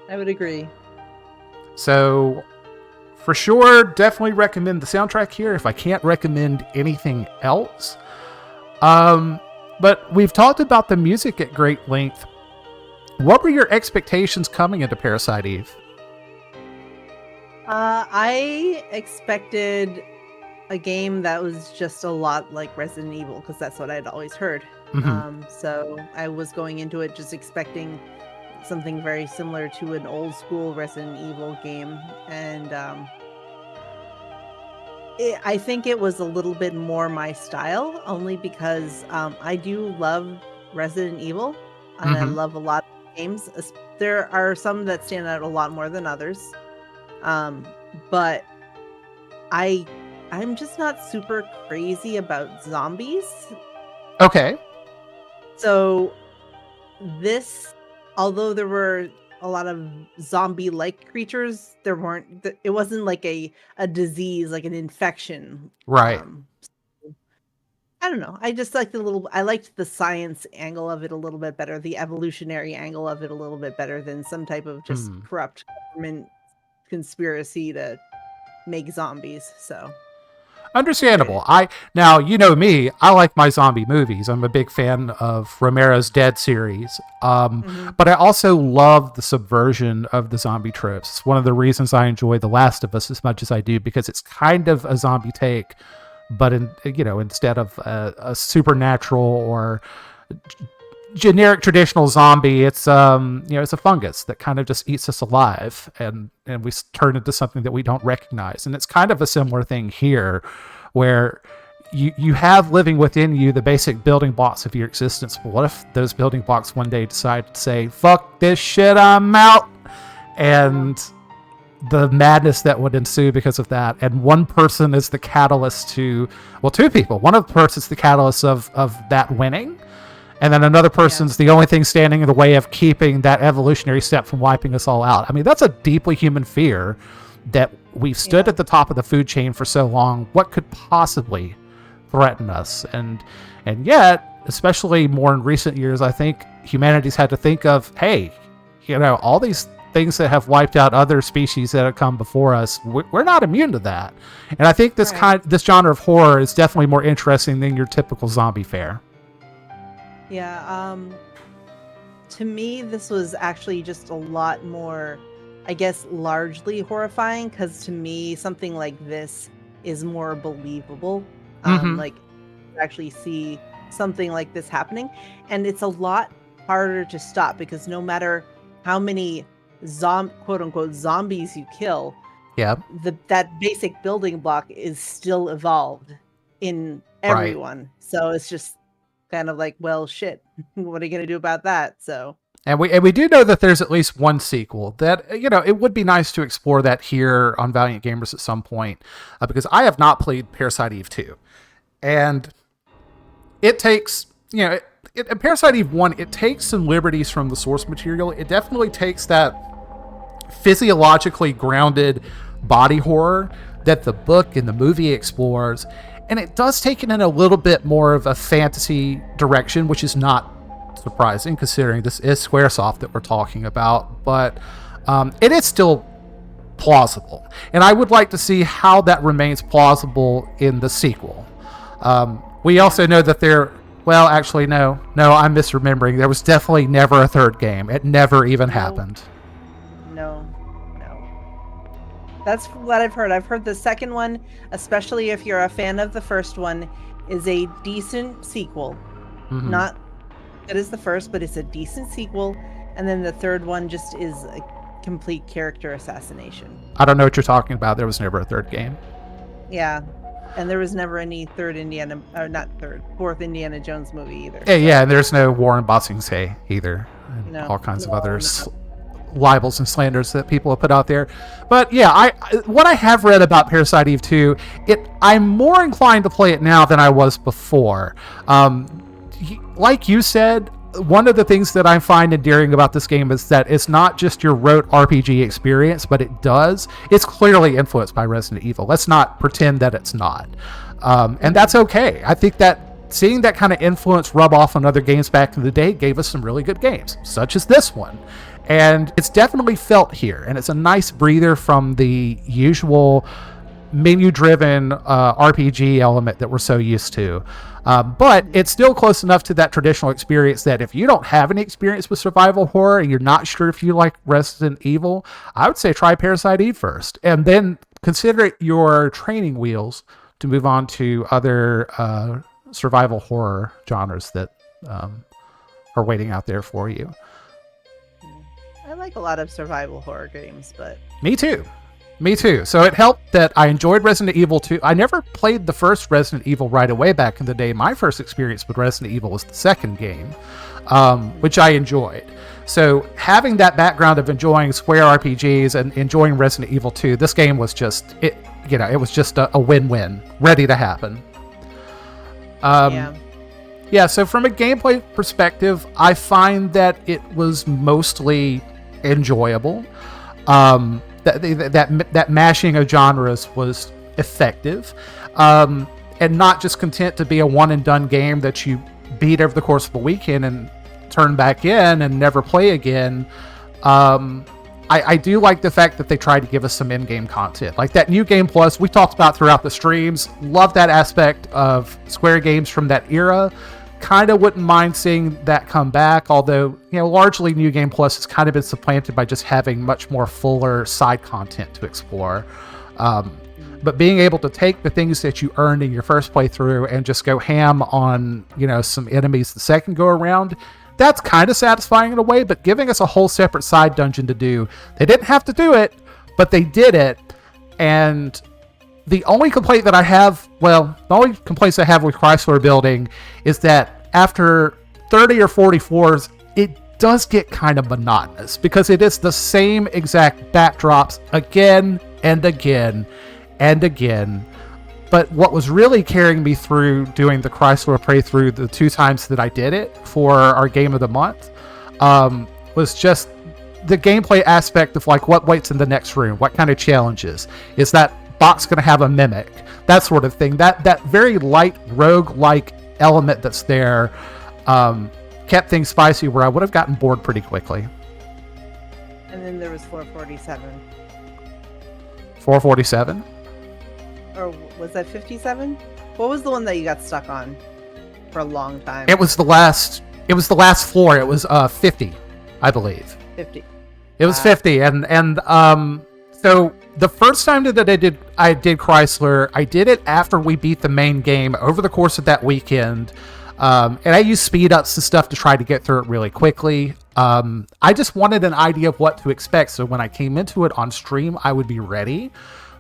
[SPEAKER 2] I would agree.
[SPEAKER 1] So for sure, definitely recommend the soundtrack here if I can't recommend anything else. But we've talked about the music at great length. What were your expectations coming into Parasite Eve?
[SPEAKER 2] I expected a game that was just a lot like Resident Evil, because that's what I'd always heard.
[SPEAKER 1] Mm-hmm.
[SPEAKER 2] So I was going into it just expecting something very similar to an old school Resident Evil game, and I think it was a little bit more my style, only because I do love Resident Evil, and I
[SPEAKER 1] Mm-hmm.
[SPEAKER 2] love a lot of games. There are some that stand out a lot more than others, but I I'm just not super crazy about zombies.
[SPEAKER 1] Okay.
[SPEAKER 2] So this, although there were a lot of zombie-like creatures, there weren't. It wasn't like a disease, like an infection.
[SPEAKER 1] Right.
[SPEAKER 2] Um, I don't know. I just liked I liked the science angle of it a little bit better, the evolutionary angle of it a little bit better than some type of just
[SPEAKER 1] Hmm.
[SPEAKER 2] corrupt government conspiracy to make zombies. So,
[SPEAKER 1] Understandable.
[SPEAKER 2] eh,
[SPEAKER 1] Now you know me. I like my zombie movies. I'm a big fan of Romero's Dead series.
[SPEAKER 2] mhm.
[SPEAKER 1] But I also love the subversion of the zombie tropes. It's one of the reasons I enjoy The Last of Us as much as I do, because it's kind of a zombie take, but instead of a supernatural or generic traditional zombie, it's a fungus that kind of just eats us alive, and we turn into something that we don't recognize. And it's kind of a similar thing here, where you have living within you the basic building blocks of your existence. But what if those building blocks one day decide to say, fuck this shit, I'm out? And the madness that would ensue because of that. And one person is the catalyst to, well, two people. One of the persons the catalyst of that winning, and then another
[SPEAKER 2] Yeah,
[SPEAKER 1] person's the only thing standing in the way of keeping that evolutionary step from wiping us all out. I mean, that's a deeply human fear that we've stood
[SPEAKER 2] yeah,
[SPEAKER 1] at the top of the food chain for so long. What could possibly threaten us? And yet, especially more in recent years, I think humanity's had to think of, hey, all these things that have wiped out other species that have come before us, we're not immune to that. And I think
[SPEAKER 2] right.
[SPEAKER 1] this genre of horror is definitely more interesting than your typical zombie fare.
[SPEAKER 2] Yeah. To me, this was actually just a lot more, I guess, largely horrifying, because to me, something like this is more believable.
[SPEAKER 1] Mm-hmm.
[SPEAKER 2] Like you actually see something like this happening, and it's a lot harder to stop because no matter how many quote unquote zombies you kill,
[SPEAKER 1] Yeah.
[SPEAKER 2] that basic building block is still evolved in
[SPEAKER 1] Right.
[SPEAKER 2] everyone. So it's just kind of like, well, shit, what are you gonna do about that? So
[SPEAKER 1] And we do know that there's at least one sequel that it would be nice to explore that here on Valiant Gamers at some point, because I have not played Parasite Eve 2, and it takes Parasite Eve 1, it takes some liberties from the source material. It definitely takes that physiologically grounded body horror that the book and the movie explores, and it does take it in a little bit more of a fantasy direction, which is not surprising considering this is Squaresoft that we're talking about. But it is still plausible, and I would like to see how that remains plausible in the sequel. We
[SPEAKER 2] yeah,
[SPEAKER 1] also know that well, actually, no, I'm misremembering. There was definitely never a third game. It never even
[SPEAKER 2] no,
[SPEAKER 1] happened.
[SPEAKER 2] no, no. That's what I've heard. I've heard the second one, especially if you're a fan of the first one, is a decent sequel.
[SPEAKER 1] Hmm.
[SPEAKER 2] Not good as the first, but it's a decent sequel. And then the third one just is a complete character assassination.
[SPEAKER 1] I don't know what you're talking about. There was never a third game.
[SPEAKER 2] Yeah. And there was never any fourth Indiana Jones movie either.
[SPEAKER 1] Yeah, yeah,
[SPEAKER 2] So,
[SPEAKER 1] and there's no Warren Bossingsay either, and
[SPEAKER 2] no,
[SPEAKER 1] all kinds of other
[SPEAKER 2] no, no.
[SPEAKER 1] libels and slanders that people have put out there. But yeah, what I have read about Parasite Eve 2, I'm more inclined to play it now than I was before. Like you said, one of the things that I find endearing about this game is that it's not just your rote RPG experience, but it's clearly influenced by Resident Evil. Let's not pretend that it's not. And that's okay. I think that seeing that kind of influence rub off on other games back in the day gave us some really good games, such as this one. And it's definitely felt here, and it's a nice breather from the usual menu-driven RPG element that we're so used to. But it's still close enough to that traditional experience that if you don't have any experience with survival horror and you're not sure if you like Resident Evil, I would say try Parasite Eve first, and then consider it your training wheels to move on to other survival horror genres that are waiting out there for you.
[SPEAKER 2] I like a lot of survival horror games, but
[SPEAKER 1] Me too. Me too. So it helped that I enjoyed Resident Evil 2. I never played the first Resident Evil right away back in the day. My first experience with Resident Evil was the second game, which I enjoyed. So having that background of enjoying Square RPGs and enjoying Resident Evil 2, this game was just it was just a win-win, ready to happen. Yeah, so from a gameplay perspective, I find that it was mostly enjoyable. That mashing of genres was effective, and not just content to be a one-and-done game that you beat over the course of a weekend and turn back in and never play again. I do like the fact that they tried to give us some in-game content. Like that New Game Plus we talked about throughout the streams. Love that aspect of Square games from that era. Kind of wouldn't mind seeing that come back, although, largely New Game Plus has kind of been supplanted by just having much more fuller side content to explore. But being able to take the things that you earned in your first playthrough and just go ham on, some enemies the second go around, that's kind of satisfying in a way, but giving us a whole separate side dungeon to do. They didn't have to do it, but they did it. And the only complaint that I have, the only complaints I have with Chrysler Building is that after 30 or 40 floors, it does get kind of monotonous because it is the same exact backdrops again and again and again. But what was really carrying me through doing the Chrysler playthrough the 2 times that I did it for our game of the month was just the gameplay aspect of like what waits in the next room, what kind of challenges. Is that box going to have a mimic? That sort of thing. That very light rogue-like element that's there kept things spicy where I would have gotten bored pretty quickly.
[SPEAKER 2] And then there was 447.
[SPEAKER 1] 447?
[SPEAKER 2] Or was that 57? What was the one that you got stuck on for a long time?
[SPEAKER 1] It was the last floor. It was 50, I believe.
[SPEAKER 2] 50.
[SPEAKER 1] It was 50, and so the first time that I did Chrysler, I did it after we beat the main game over the course of that weekend, and I used speed ups and stuff to try to get through it really quickly. I just wanted an idea of what to expect, so when I came into it on stream, I would be ready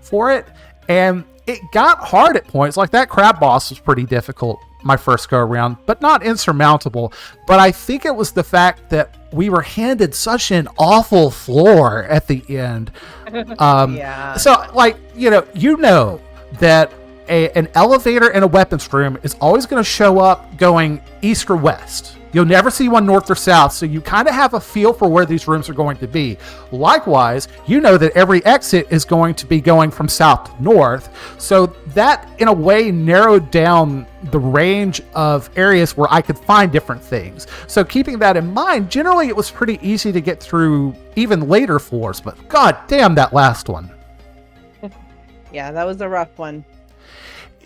[SPEAKER 1] for it. And it got hard at points. Like that crab boss was pretty difficult my first go around, but not insurmountable. But I think it was the fact that we were handed such an awful floor at the end.
[SPEAKER 2] Yeah.
[SPEAKER 1] So like, that an elevator in a weapons room is always going to show up going east or west. You'll never see one north or south, so you kind of have a feel for where these rooms are going to be. Likewise, that every exit is going to be going from south to north, so that, in a way, narrowed down the range of areas where I could find different things. So keeping that in mind, generally it was pretty easy to get through even later floors, but god damn that last one.
[SPEAKER 2] Yeah, that was a rough one.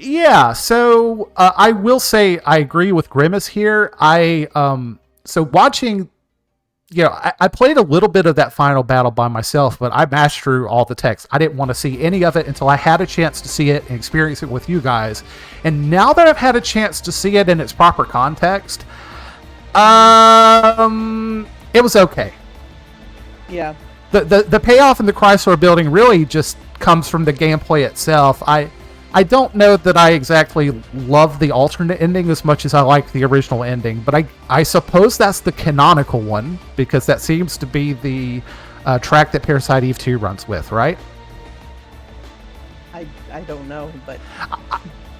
[SPEAKER 1] Yeah, so I will say I agree with Grimace here. So watching, I played a little bit of that final battle by myself, but I mashed through all the text. I didn't want to see any of it until I had a chance to see it and experience it with you guys. And now that I've had a chance to see it in its proper context, it was okay.
[SPEAKER 2] Yeah.
[SPEAKER 1] The payoff in the Chrysler Building really just comes from the gameplay itself. I don't know that I exactly love the alternate ending as much as I like the original ending, but I suppose that's the canonical one, because that seems to be the track that Parasite Eve 2 runs with, right?
[SPEAKER 2] I don't know, but...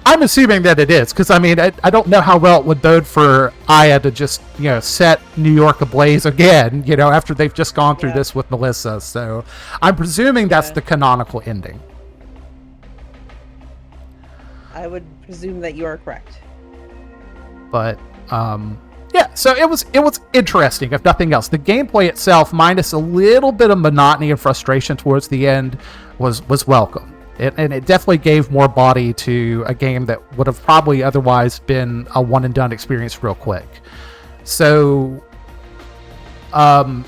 [SPEAKER 1] I'm assuming that it is, because I don't know how well it would bode for Aya to just, set New York ablaze again, after they've just gone through this with Melissa, so I'm presuming that's the canonical ending.
[SPEAKER 2] I would presume that you are correct.
[SPEAKER 1] But so it was interesting, if nothing else. The gameplay itself, minus a little bit of monotony and frustration towards the end, was welcome. And it definitely gave more body to a game that would have probably otherwise been a one and done experience real quick. So what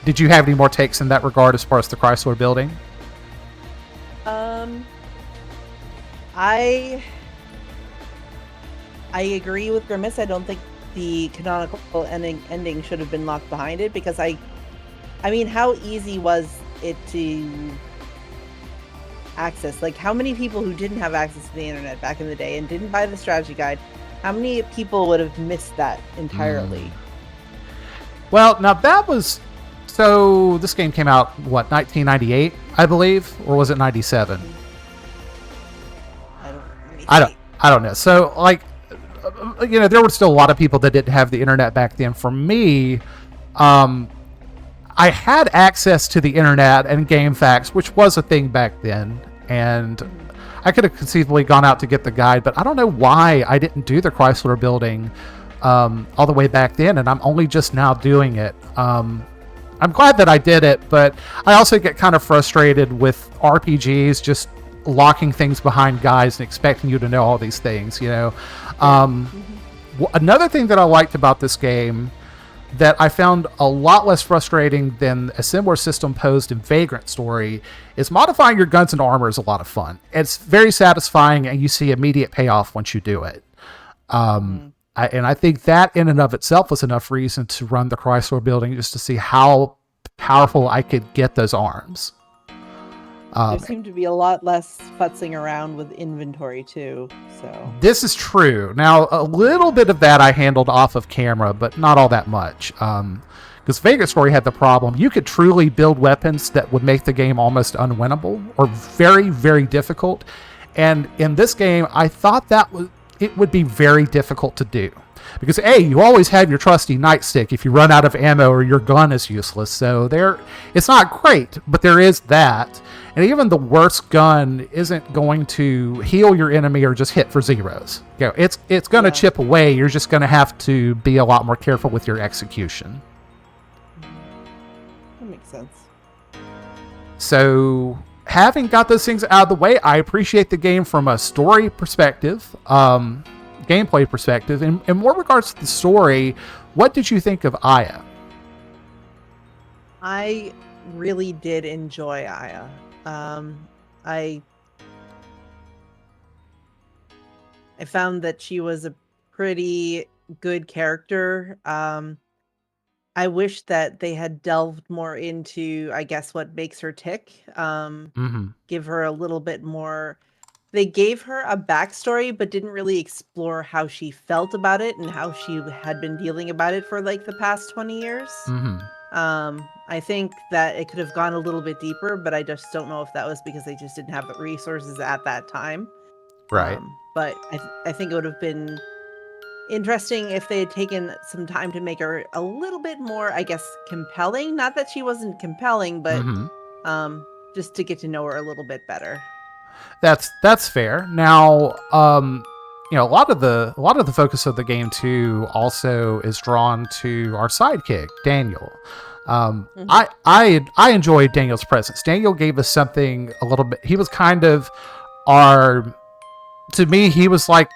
[SPEAKER 1] did you have any more takes in that regard as far as the Chrysler Building?
[SPEAKER 2] I agree with Grimace. I don't think the canonical ending should have been locked behind it, because I I mean, how easy was it to access? Like, how many people who didn't have access to the internet back in the day and didn't buy the strategy guide, how many people would have missed that entirely?
[SPEAKER 1] Well, now that was... So this game came out, what, 1998, I believe? Or was it 97? I don't know. So, like, you know, there were still a lot of people that didn't have the internet back then. For me, I had access to the internet and GameFAQs, which was a thing back then, and I could have conceivably gone out to get the guide, but I don't know why I didn't do the Chrysler Building all the way back then, and I'm only just now doing it. I'm glad that I did it, but I also get kind of frustrated with RPGs just locking things behind guides and expecting you to know all these things, you know. Another thing that I liked about this game that I found a lot less frustrating than a similar system posed in Vagrant Story is modifying your guns and armor is a lot of fun. It's very satisfying, and you see immediate payoff once you do it. I think that in and of itself was enough reason to run the Chrysler Building, just to see how powerful I could get those arms.
[SPEAKER 2] There seemed to be a lot less futzing around with inventory too. So
[SPEAKER 1] this is true. Now, a little bit of that I handled off of camera, but not all that much. Because Vagrant Story had the problem, you could truly build weapons that would make the game almost unwinnable or very, very difficult. And in this game, I thought it would be very difficult to do. Because A, you always have your trusty nightstick if you run out of ammo or your gun is useless. So it's not great, but there is that. And even the worst gun isn't going to heal your enemy or just hit for zeros. You know, it's going to chip away. You're just going to have to be a lot more careful with your execution.
[SPEAKER 2] That makes sense.
[SPEAKER 1] So, having got those things out of the way, I appreciate the game from a story perspective, gameplay perspective. In more regards to the story, what did you think of Aya?
[SPEAKER 2] I really did enjoy Aya. I found that she was a pretty good character. I wish that they had delved more into, I guess, what makes her tick. Give her a little bit more. They gave her a backstory, but didn't really explore how she felt about it and how she had been dealing about it for like the past 20 years. I think that it could have gone a little bit deeper, but I just don't know if that was because they just didn't have the resources at that time.
[SPEAKER 1] Right.
[SPEAKER 2] But I think it would have been interesting if they had taken some time to make her a little bit more, I guess, compelling. Not that she wasn't compelling, but just to get to know her a little bit better.
[SPEAKER 1] That's fair. Now, you know, a lot of the focus of the game too also is drawn to our sidekick, Daniel. I enjoyed Daniel's presence. Daniel gave us something a little bit. He was kind of to me, he was like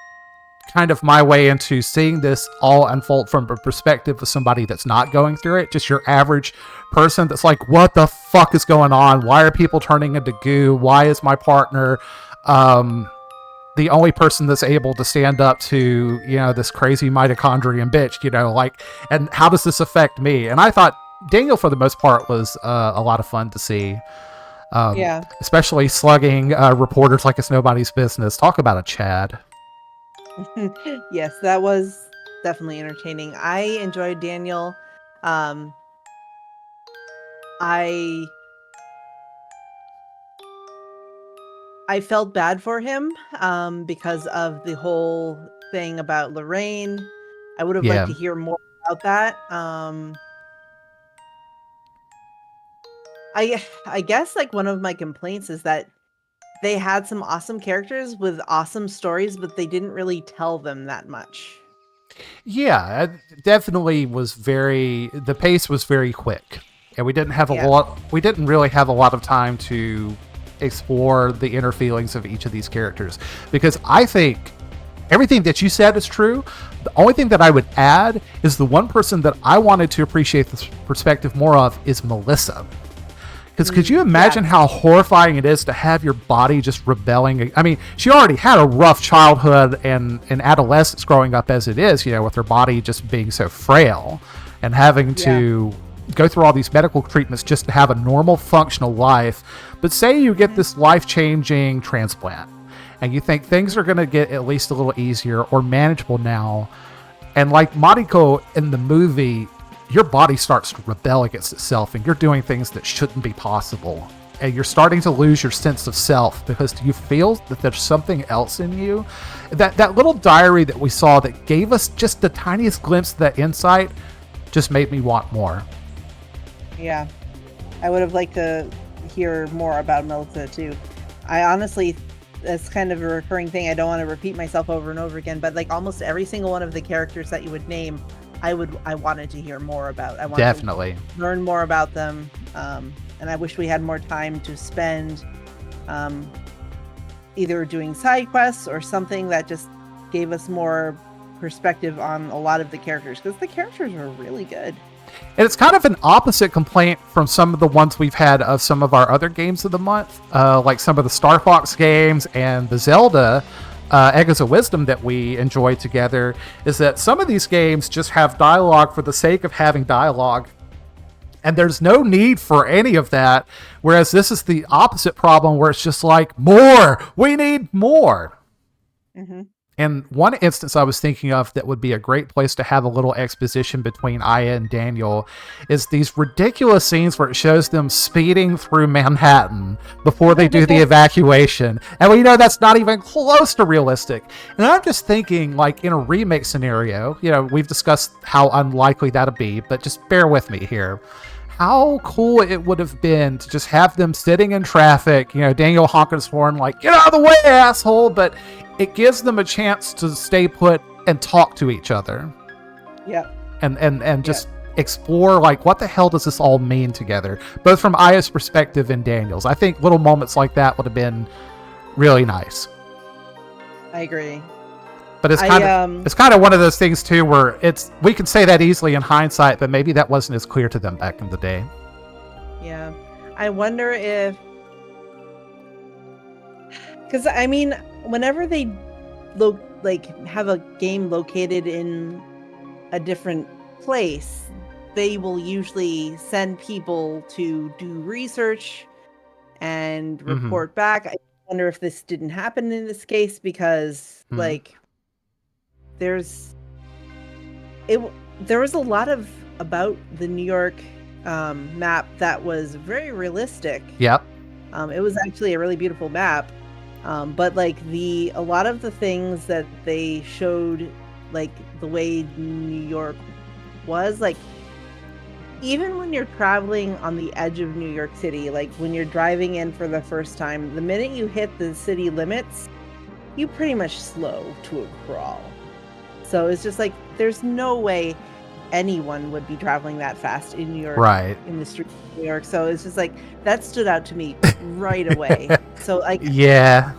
[SPEAKER 1] kind of my way into seeing this all unfold from a perspective of somebody that's not going through it. Just your average person that's like, what the fuck is going on? Why are people turning into goo? Why is my partner the only person that's able to stand up to, you know, this crazy mitochondrian bitch, you know, like, and how does this affect me? And I thought Daniel, for the most part, was a lot of fun to see. Especially slugging reporters like it's nobody's business. Talk about a Chad.
[SPEAKER 2] Yes, that was definitely entertaining. I enjoyed Daniel. I felt bad for him because of the whole thing about Lorraine. I would have liked to hear more about that. I guess like one of my complaints is that they had some awesome characters with awesome stories, but they didn't really tell them that much.
[SPEAKER 1] Yeah, it definitely was the pace was very quick. And we didn't have we didn't really have a lot of time to explore the inner feelings of each of these characters. Because I think everything that you said is true. The only thing that I would add is the one person that I wanted to appreciate this perspective more of is Melissa. Because could you imagine how horrifying it is to have your body just rebelling? I mean, she already had a rough childhood and adolescence growing up as it is, you know, with her body just being so frail and having to go through all these medical treatments just to have a normal functional life. But say you get this life-changing transplant and you think things are going to get at least a little easier or manageable now, and like Mariko in the movie, your body starts to rebel against itself and you're doing things that shouldn't be possible, and you're starting to lose your sense of self because you feel that there's something else in you. That little diary that we saw that gave us just the tiniest glimpse of that insight just made me want more.
[SPEAKER 2] Yeah, I would have liked to hear more about Melissa too. I honestly, that's kind of a recurring thing. I don't want to repeat myself over and over again, but like almost every single one of the characters that you would name, I wanted to hear more about. I wanted
[SPEAKER 1] Definitely
[SPEAKER 2] to learn more about them, and I wish we had more time to spend either doing side quests or something that just gave us more perspective on a lot of the characters, because the characters were really good.
[SPEAKER 1] And it's kind of an opposite complaint from some of the ones we've had of some of our other games of the month, like some of the Star Fox games and the Zelda Echoes of Wisdom that we enjoyed together, is that some of these games just have dialogue for the sake of having dialogue. And there's no need for any of that. Whereas this is the opposite problem where it's just like, more! We need more!
[SPEAKER 2] Mm-hmm.
[SPEAKER 1] And one instance I was thinking of that would be a great place to have a little exposition between Aya and Daniel is these ridiculous scenes where it shows them speeding through Manhattan before they do the evacuation. And we know that's not even close to realistic. And I'm just thinking, like, in a remake scenario, we've discussed how unlikely that'll be, but just bear with me here. How cool it would have been to just have them sitting in traffic, Daniel honking his horn like, get out of the way, asshole! But it gives them a chance to stay put and talk to each other.
[SPEAKER 2] Yeah.
[SPEAKER 1] And just explore, like, what the hell does this all mean together? Both from Aya's perspective and Daniel's. I think little moments like that would have been really nice.
[SPEAKER 2] I agree.
[SPEAKER 1] But it's kind of one of those things too where we can say that easily in hindsight, but maybe that wasn't as clear to them back in the day.
[SPEAKER 2] Yeah. I wonder if, because I mean, whenever they have a game located in a different place, they will usually send people to do research and report back. I wonder if this didn't happen in this case because there was a lot about the New York map that was very realistic.
[SPEAKER 1] Yep.
[SPEAKER 2] It was actually a really beautiful map. But like a lot of the things that they showed, like the way New York was, like even when you're traveling on the edge of New York City, like when you're driving in for the first time, the minute you hit the city limits, you pretty much slow to a crawl. So it's just like, there's no way anyone would be traveling that fast in New York,
[SPEAKER 1] right,
[SPEAKER 2] in the streets of New York. So it's just like, that stood out to me right away. So like,
[SPEAKER 1] yeah.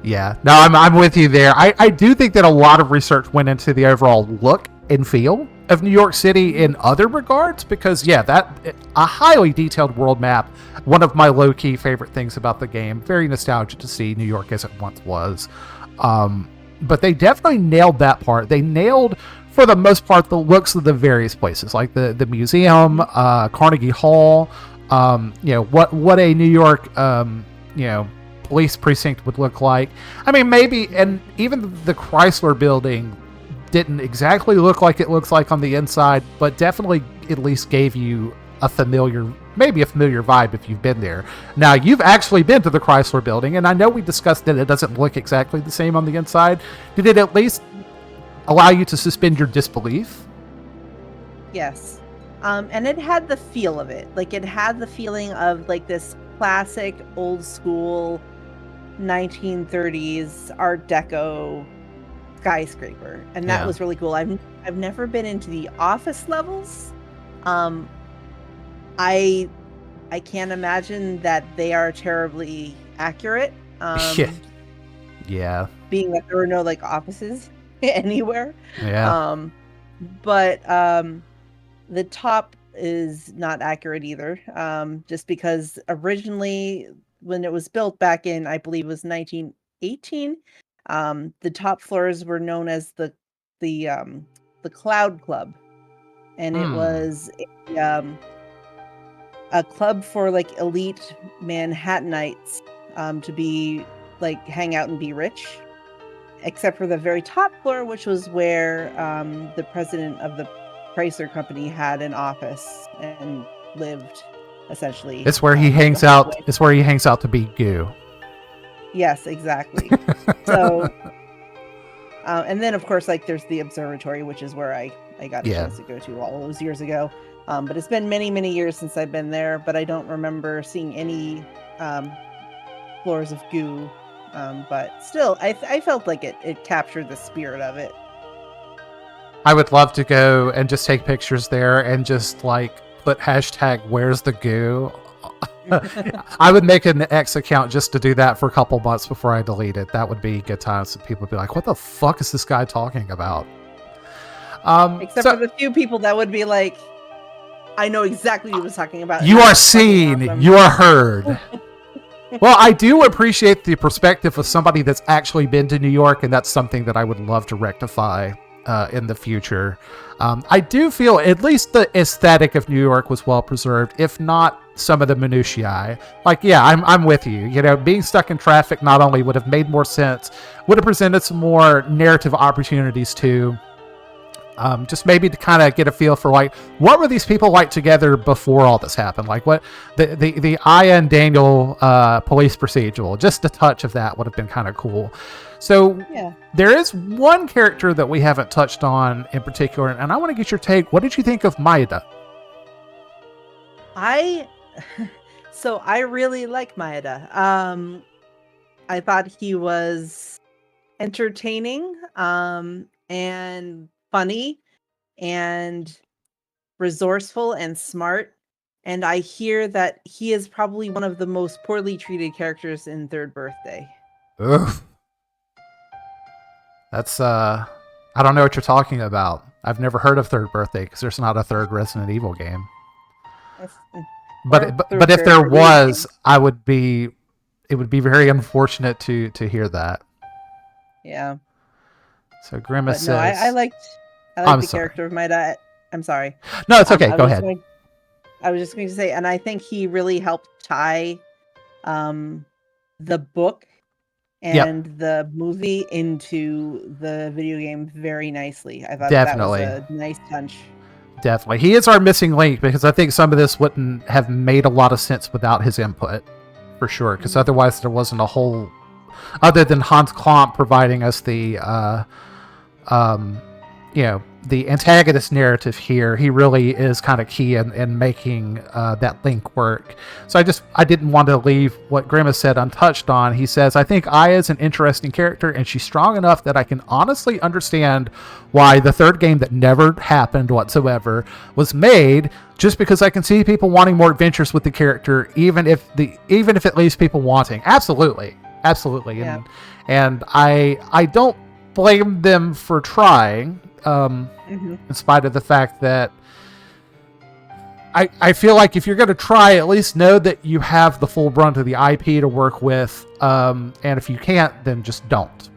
[SPEAKER 1] No, I'm with you there. I do think that a lot of research went into the overall look and feel of New York City in other regards, because a highly detailed world map, one of my low-key favorite things about the game. Very nostalgic to see New York as it once was. But they definitely nailed that part. They nailed, for the most part, the looks of the various places, like the museum, Carnegie Hall, what a New York, police precinct would look like. I mean, maybe, and even the Chrysler building didn't exactly look like it looks like on the inside, but definitely at least gave you a familiar vibe if you've been there. Now, you've actually been to the Chrysler building, and I know we discussed that it doesn't look exactly the same on the inside. Did it at least allow you to suspend your disbelief?
[SPEAKER 2] Yes. And it had the feel of it. Like, it had the feeling of like this classic old school 1930s Art Deco skyscraper, and that was really cool. I've never been into the office levels. I can't imagine that they are terribly accurate.
[SPEAKER 1] Yeah.
[SPEAKER 2] Being that there were no like offices anywhere.
[SPEAKER 1] Yeah.
[SPEAKER 2] But the top is not accurate either. Just because originally, when it was built back in, I believe it was 1918, the top floors were known as the Cloud Club. and it was a club for like elite Manhattanites to be like hang out and be rich, except for the very top floor, which was where the president of the Chrysler company had an office and lived, essentially.
[SPEAKER 1] It's where he hangs out. It's where he hangs out to be goo.
[SPEAKER 2] Yes, exactly. So, and then of course, like there's the observatory, which is where I got a chance to go to all those years ago. But it's been many, many years since I've been there, but I don't remember seeing any floors of goo. But still, I felt like it captured the spirit of it.
[SPEAKER 1] I would love to go and just take pictures there and just like put hashtag where's the goo. I would make an X account just to do that for a couple months before I delete it. That would be good times. People would be like, what the fuck is this guy talking about?
[SPEAKER 2] Except for the few people that would be like, I know exactly what he was talking about.
[SPEAKER 1] You are seen. You are heard. Well, I do appreciate the perspective of somebody that's actually been to New York, and that's something that I would love to rectify in the future. I do feel at least the aesthetic of New York was well preserved, if not some of the minutiae. Like, yeah, I'm with you. You know, being stuck in traffic not only would have made more sense, would have presented some more narrative opportunities too. Just maybe to kind of get a feel for like what were these people like together before all this happened, like what the Aya and Daniel police procedural, just a touch of that would have been kind of cool. So there is one character that we haven't touched on in particular, and I want to get your take. What did you think of Maeda?
[SPEAKER 2] I really like Maeda. I thought he was entertaining and funny and resourceful and smart, and I hear that he is probably one of the most poorly treated characters in Third Birthday.
[SPEAKER 1] Ugh. That's I don't know what you're talking about. I've never heard of Third Birthday because there's not a third Resident Evil game. But if there was, it would be very unfortunate to hear that.
[SPEAKER 2] Yeah.
[SPEAKER 1] So Grimace says,
[SPEAKER 2] I liked the character of Maeda. I'm sorry.
[SPEAKER 1] No, it's okay. Go ahead.
[SPEAKER 2] I was just going to say, and I think he really helped tie the book and the movie into the video game very nicely. I thought that was a nice touch.
[SPEAKER 1] Definitely. He is our missing link because I think some of this wouldn't have made a lot of sense without his input, for sure. Because otherwise there wasn't a whole, other than Hans Klomp providing us the the antagonist narrative here. He really is kind of key in making that link work. So I didn't want to leave what Grimace said untouched on. He says, I think Aya is an interesting character and she's strong enough that I can honestly understand why the third game that never happened whatsoever was made, just because I can see people wanting more adventures with the character, even if it leaves people wanting. Absolutely. Yeah. And I don't blame them for trying. In spite of the fact that I feel like if you're going to try, at least know that you have the full brunt of the IP to work with. And if you can't, then just don't.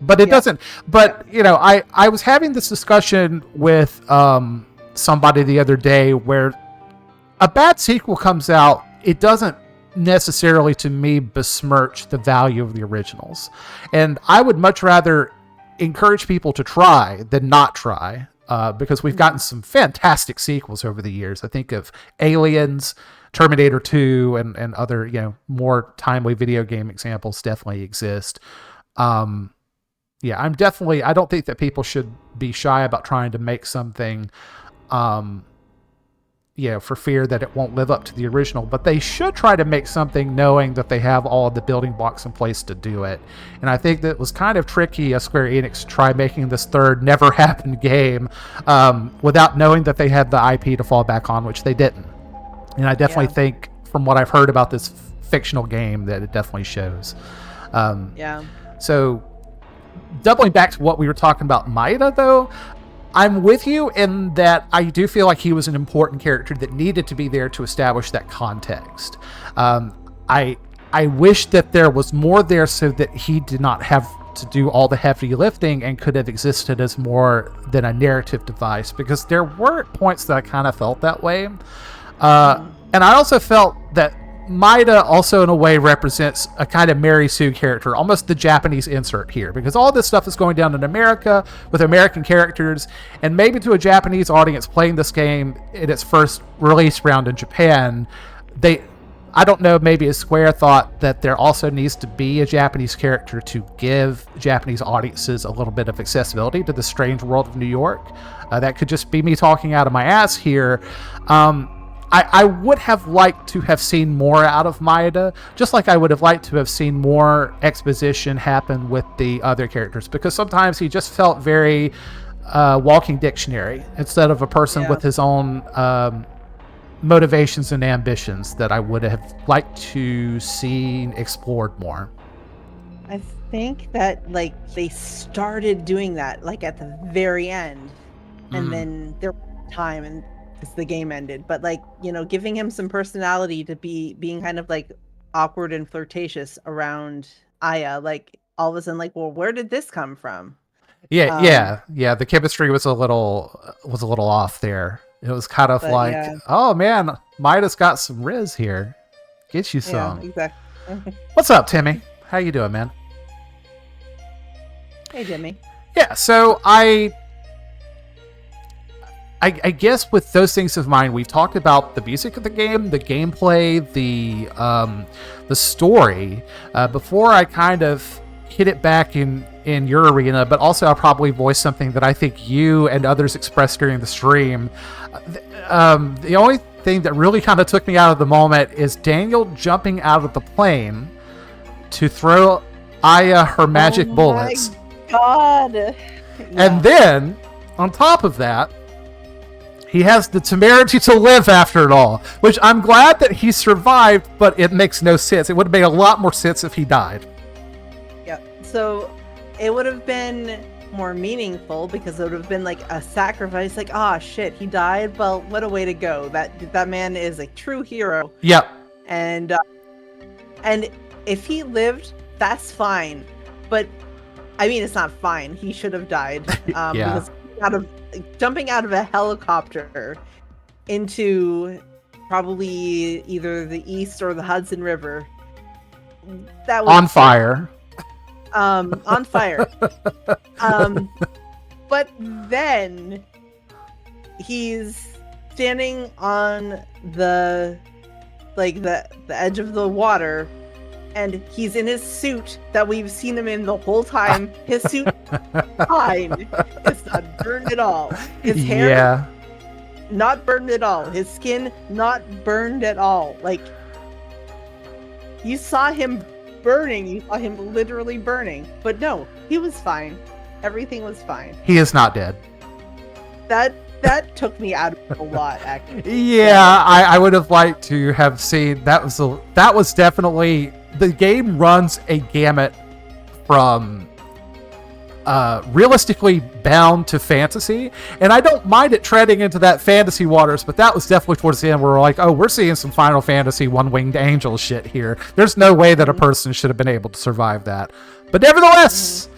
[SPEAKER 1] But it doesn't. But, I was having this discussion with somebody the other day where a bad sequel comes out. It doesn't necessarily, to me, besmirch the value of the originals. And I would much rather encourage people to try than not try, because we've gotten some fantastic sequels over the years. I think of Aliens, Terminator 2, and other more timely video game examples definitely exist. I don't think that people should be shy about trying to make something for fear that it won't live up to the original, but they should try to make something knowing that they have all of the building blocks in place to do it. And I think that it was kind of tricky of Square Enix to try making this third never happened game without knowing that they had the IP to fall back on, which they didn't. And I definitely think, from what I've heard about this fictional game, that it definitely shows. So doubling back to what we were talking about Maeda, though, I'm with you in that I do feel like he was an important character that needed to be there to establish that context. I I wish that there was more there so that he did not have to do all the heavy lifting and could have existed as more than a narrative device, because there were points that I kind of felt that way.
[SPEAKER 2] Mm.
[SPEAKER 1] And I also felt that Maida also in a way represents a kind of Mary Sue character, almost the Japanese insert here, because all this stuff is going down in America with American characters, and maybe to a Japanese audience playing this game in its first release round in Japan, they, I don't know, maybe a Square thought that there also needs to be a Japanese character to give Japanese audiences a little bit of accessibility to the strange world of New York. That could just be me talking out of my ass here. I would have liked to have seen more out of Maeda, just like I would have liked to have seen more exposition happen with the other characters, because sometimes he just felt very walking dictionary instead of a person with his own motivations and ambitions that I would have liked to see explored more.
[SPEAKER 2] I think that like they started doing that like at the very end, and then there was time and because the game ended. But like giving him some personality to being kind of like awkward and flirtatious around Aya, like all of a sudden, like, well, where did this come from?
[SPEAKER 1] Yeah. The chemistry was a little off there. It was kind of
[SPEAKER 2] But
[SPEAKER 1] like, oh man, Maida's got some Riz here. Get you some.
[SPEAKER 2] exactly.
[SPEAKER 1] What's up, Timmy? How you doing, man?
[SPEAKER 2] Hey, Jimmy.
[SPEAKER 1] Yeah, so I guess with those things in mind, we've talked about the music of the game, the gameplay, the story. Before I kind of hit it back in your arena, but also I'll probably voice something that I think you and others expressed during the stream. The only thing that really kind of took me out of the moment is Daniel jumping out of the plane to throw Aya her magic bullets.
[SPEAKER 2] My God. Yeah.
[SPEAKER 1] And then, on top of that, he has the temerity to live after it all, which I'm glad that he survived, but it makes no sense. It would have made a lot more sense if he died.
[SPEAKER 2] Yeah. So it would have been more meaningful because it would have been like a sacrifice. Like, ah, shit, he died. Well, what a way to go. That man is a true hero.
[SPEAKER 1] Yep.
[SPEAKER 2] And if he lived, that's fine. But I mean, it's not fine. He should have died.
[SPEAKER 1] Yeah.
[SPEAKER 2] Because jumping out of a helicopter into probably either the East or the Hudson River. That was
[SPEAKER 1] on fire.
[SPEAKER 2] On fire. But then he's standing on the edge of the water, and he's in his suit that we've seen him in the whole time. His suit, fine. It's not burned at all. His hair, not burned at all. His skin, not burned at all. Like, you saw him burning. You saw him literally burning. But no, he was fine. Everything was fine.
[SPEAKER 1] He is not dead.
[SPEAKER 2] That took me out of a lot, actually.
[SPEAKER 1] Yeah, I would have liked to have seen that was definitely, the game runs a gamut from realistically bound to fantasy, and I don't mind it treading into that fantasy waters, but that was definitely towards the end where we're like, oh, we're seeing some Final Fantasy one-winged angel shit here. There's no way that a person should have been able to survive that. But nevertheless,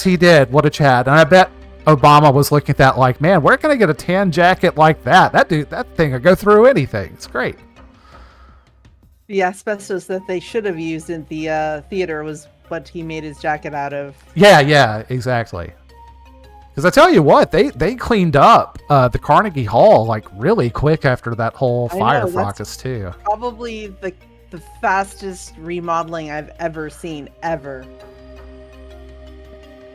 [SPEAKER 1] he did. What a Chad. And I bet Obama was looking at that like, man, where can I get a tan jacket like that? That thing would go through anything. It's great.
[SPEAKER 2] The asbestos that they should have used in the theater was what he made his jacket out of.
[SPEAKER 1] Yeah, exactly. Because I tell you what, they cleaned up the Carnegie Hall like really quick after that whole fire fracas too.
[SPEAKER 2] Probably the fastest remodeling I've ever seen, ever.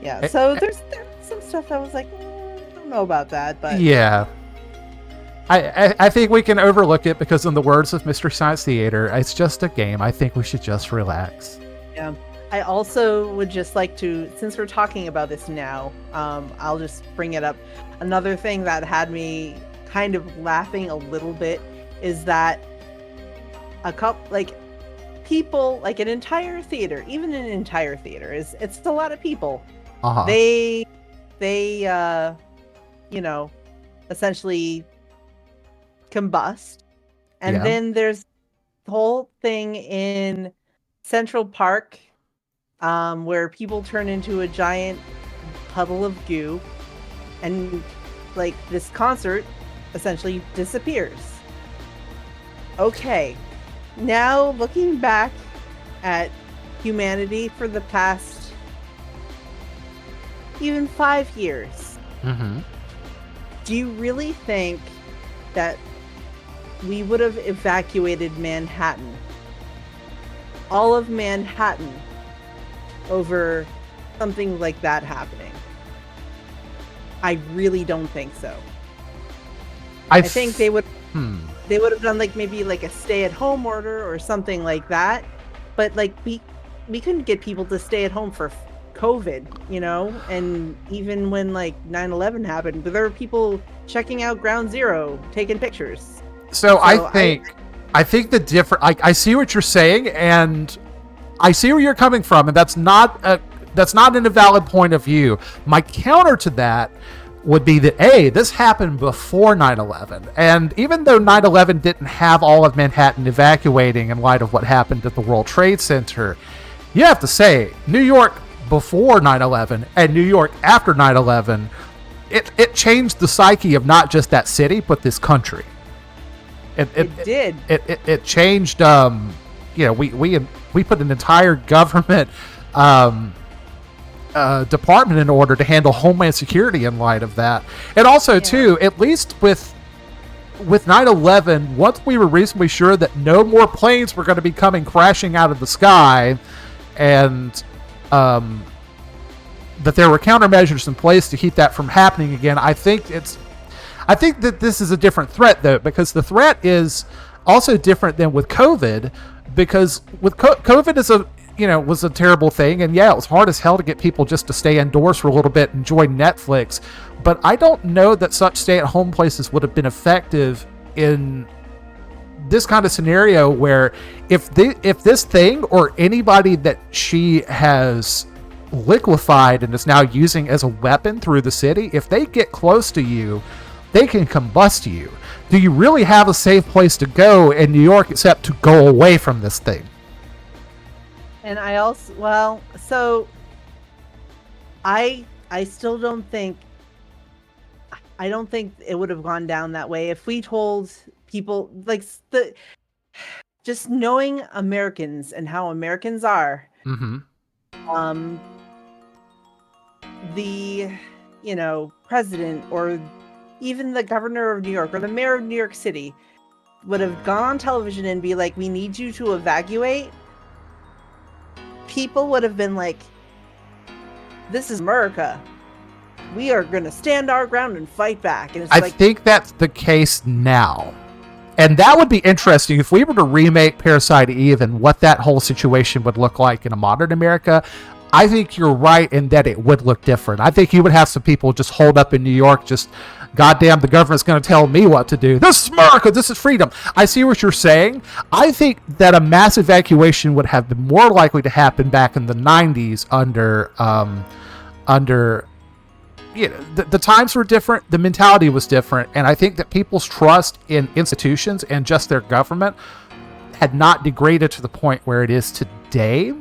[SPEAKER 2] Yeah, so there's some stuff I was like, I don't know about that, but
[SPEAKER 1] yeah. I think we can overlook it because, in the words of Mystery Science Theater, it's just a game. I think we should just relax.
[SPEAKER 2] Yeah. I also would just like to, since we're talking about this now, I'll just bring it up. Another thing that had me kind of laughing a little bit is that people, like an entire theater, even an entire theater, it's a lot of people.
[SPEAKER 1] Uh-huh.
[SPEAKER 2] They essentially combust, and then there's the whole thing in Central Park, where people turn into a giant puddle of goo, and like this concert essentially disappears. Okay, now looking back at humanity for the past even 5 years, do you really think that we would have evacuated Manhattan, all of Manhattan, over something like that happening? I really don't think so. I think they would have done like maybe like a stay-at-home order or something like that. But like we couldn't get people to stay at home for COVID, you know? And even when like 9/11 happened, there were people checking out Ground Zero, taking pictures.
[SPEAKER 1] So I think the different. I see what you're saying, and I see where you're coming from, and that's not an invalid point of view. My counter to that would be that this happened before 9/11, and even though 9/11 didn't have all of Manhattan evacuating in light of what happened at the World Trade Center, you have to say New York before 9/11 and New York after 9/11, it changed the psyche of not just that city but this country. It
[SPEAKER 2] did.
[SPEAKER 1] It changed. We put an entire government department in order to handle Homeland Security in light of that. And also, too, at least with 9/11, once we were reasonably sure that no more planes were going to be coming crashing out of the sky, and that there were countermeasures in place to keep that from happening again, I think that this is a different threat, though, because the threat is also different than with COVID, because with COVID was a terrible thing, and it was hard as hell to get people just to stay indoors for a little bit and enjoy Netflix, but I don't know that such stay-at-home places would have been effective in this kind of scenario, where if this thing or anybody that she has liquefied and is now using as a weapon through the city, if they get close to you, they can combust you. Do you really have a safe place to go in New York except to go away from this thing?
[SPEAKER 2] And I also, I still don't think, I don't think it would have gone down that way if we told people, like, just knowing Americans and how Americans are, the, president or even the governor of New York or the mayor of New York City would have gone on television and be like, we need you to evacuate. People would have been like, this is America. We are going to stand our ground and fight back. And I
[SPEAKER 1] think that's the case now. And that would be interesting if we were to remake Parasite Eve and what that whole situation would look like in a modern America. I think you're right in that it would look different. I think you would have some people just hold up in New York, just, goddamn, the government's going to tell me what to do. This is America. This is freedom. I see what you're saying. I think that a mass evacuation would have been more likely to happen back in the 90s under the times were different, the mentality was different, and I think that people's trust in institutions and just their government had not degraded to the point where it is today.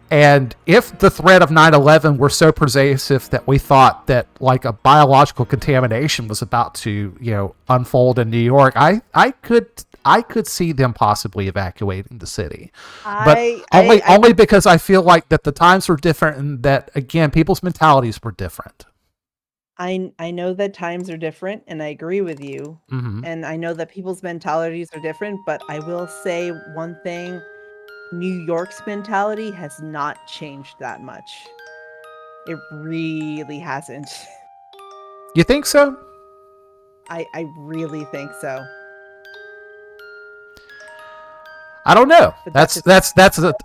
[SPEAKER 1] And if the threat of 9/11 were so pervasive that we thought that like a biological contamination was about to, unfold in New York, I could see them possibly evacuating the city. Only because I feel like that the times were different and that, again, people's mentalities were different.
[SPEAKER 2] I know that times are different, and I agree with you. And I know that people's mentalities are different, but I will say one thing. New York's mentality has not changed that much. It really hasn't.
[SPEAKER 1] You think so?
[SPEAKER 2] I really think so.
[SPEAKER 1] I don't know.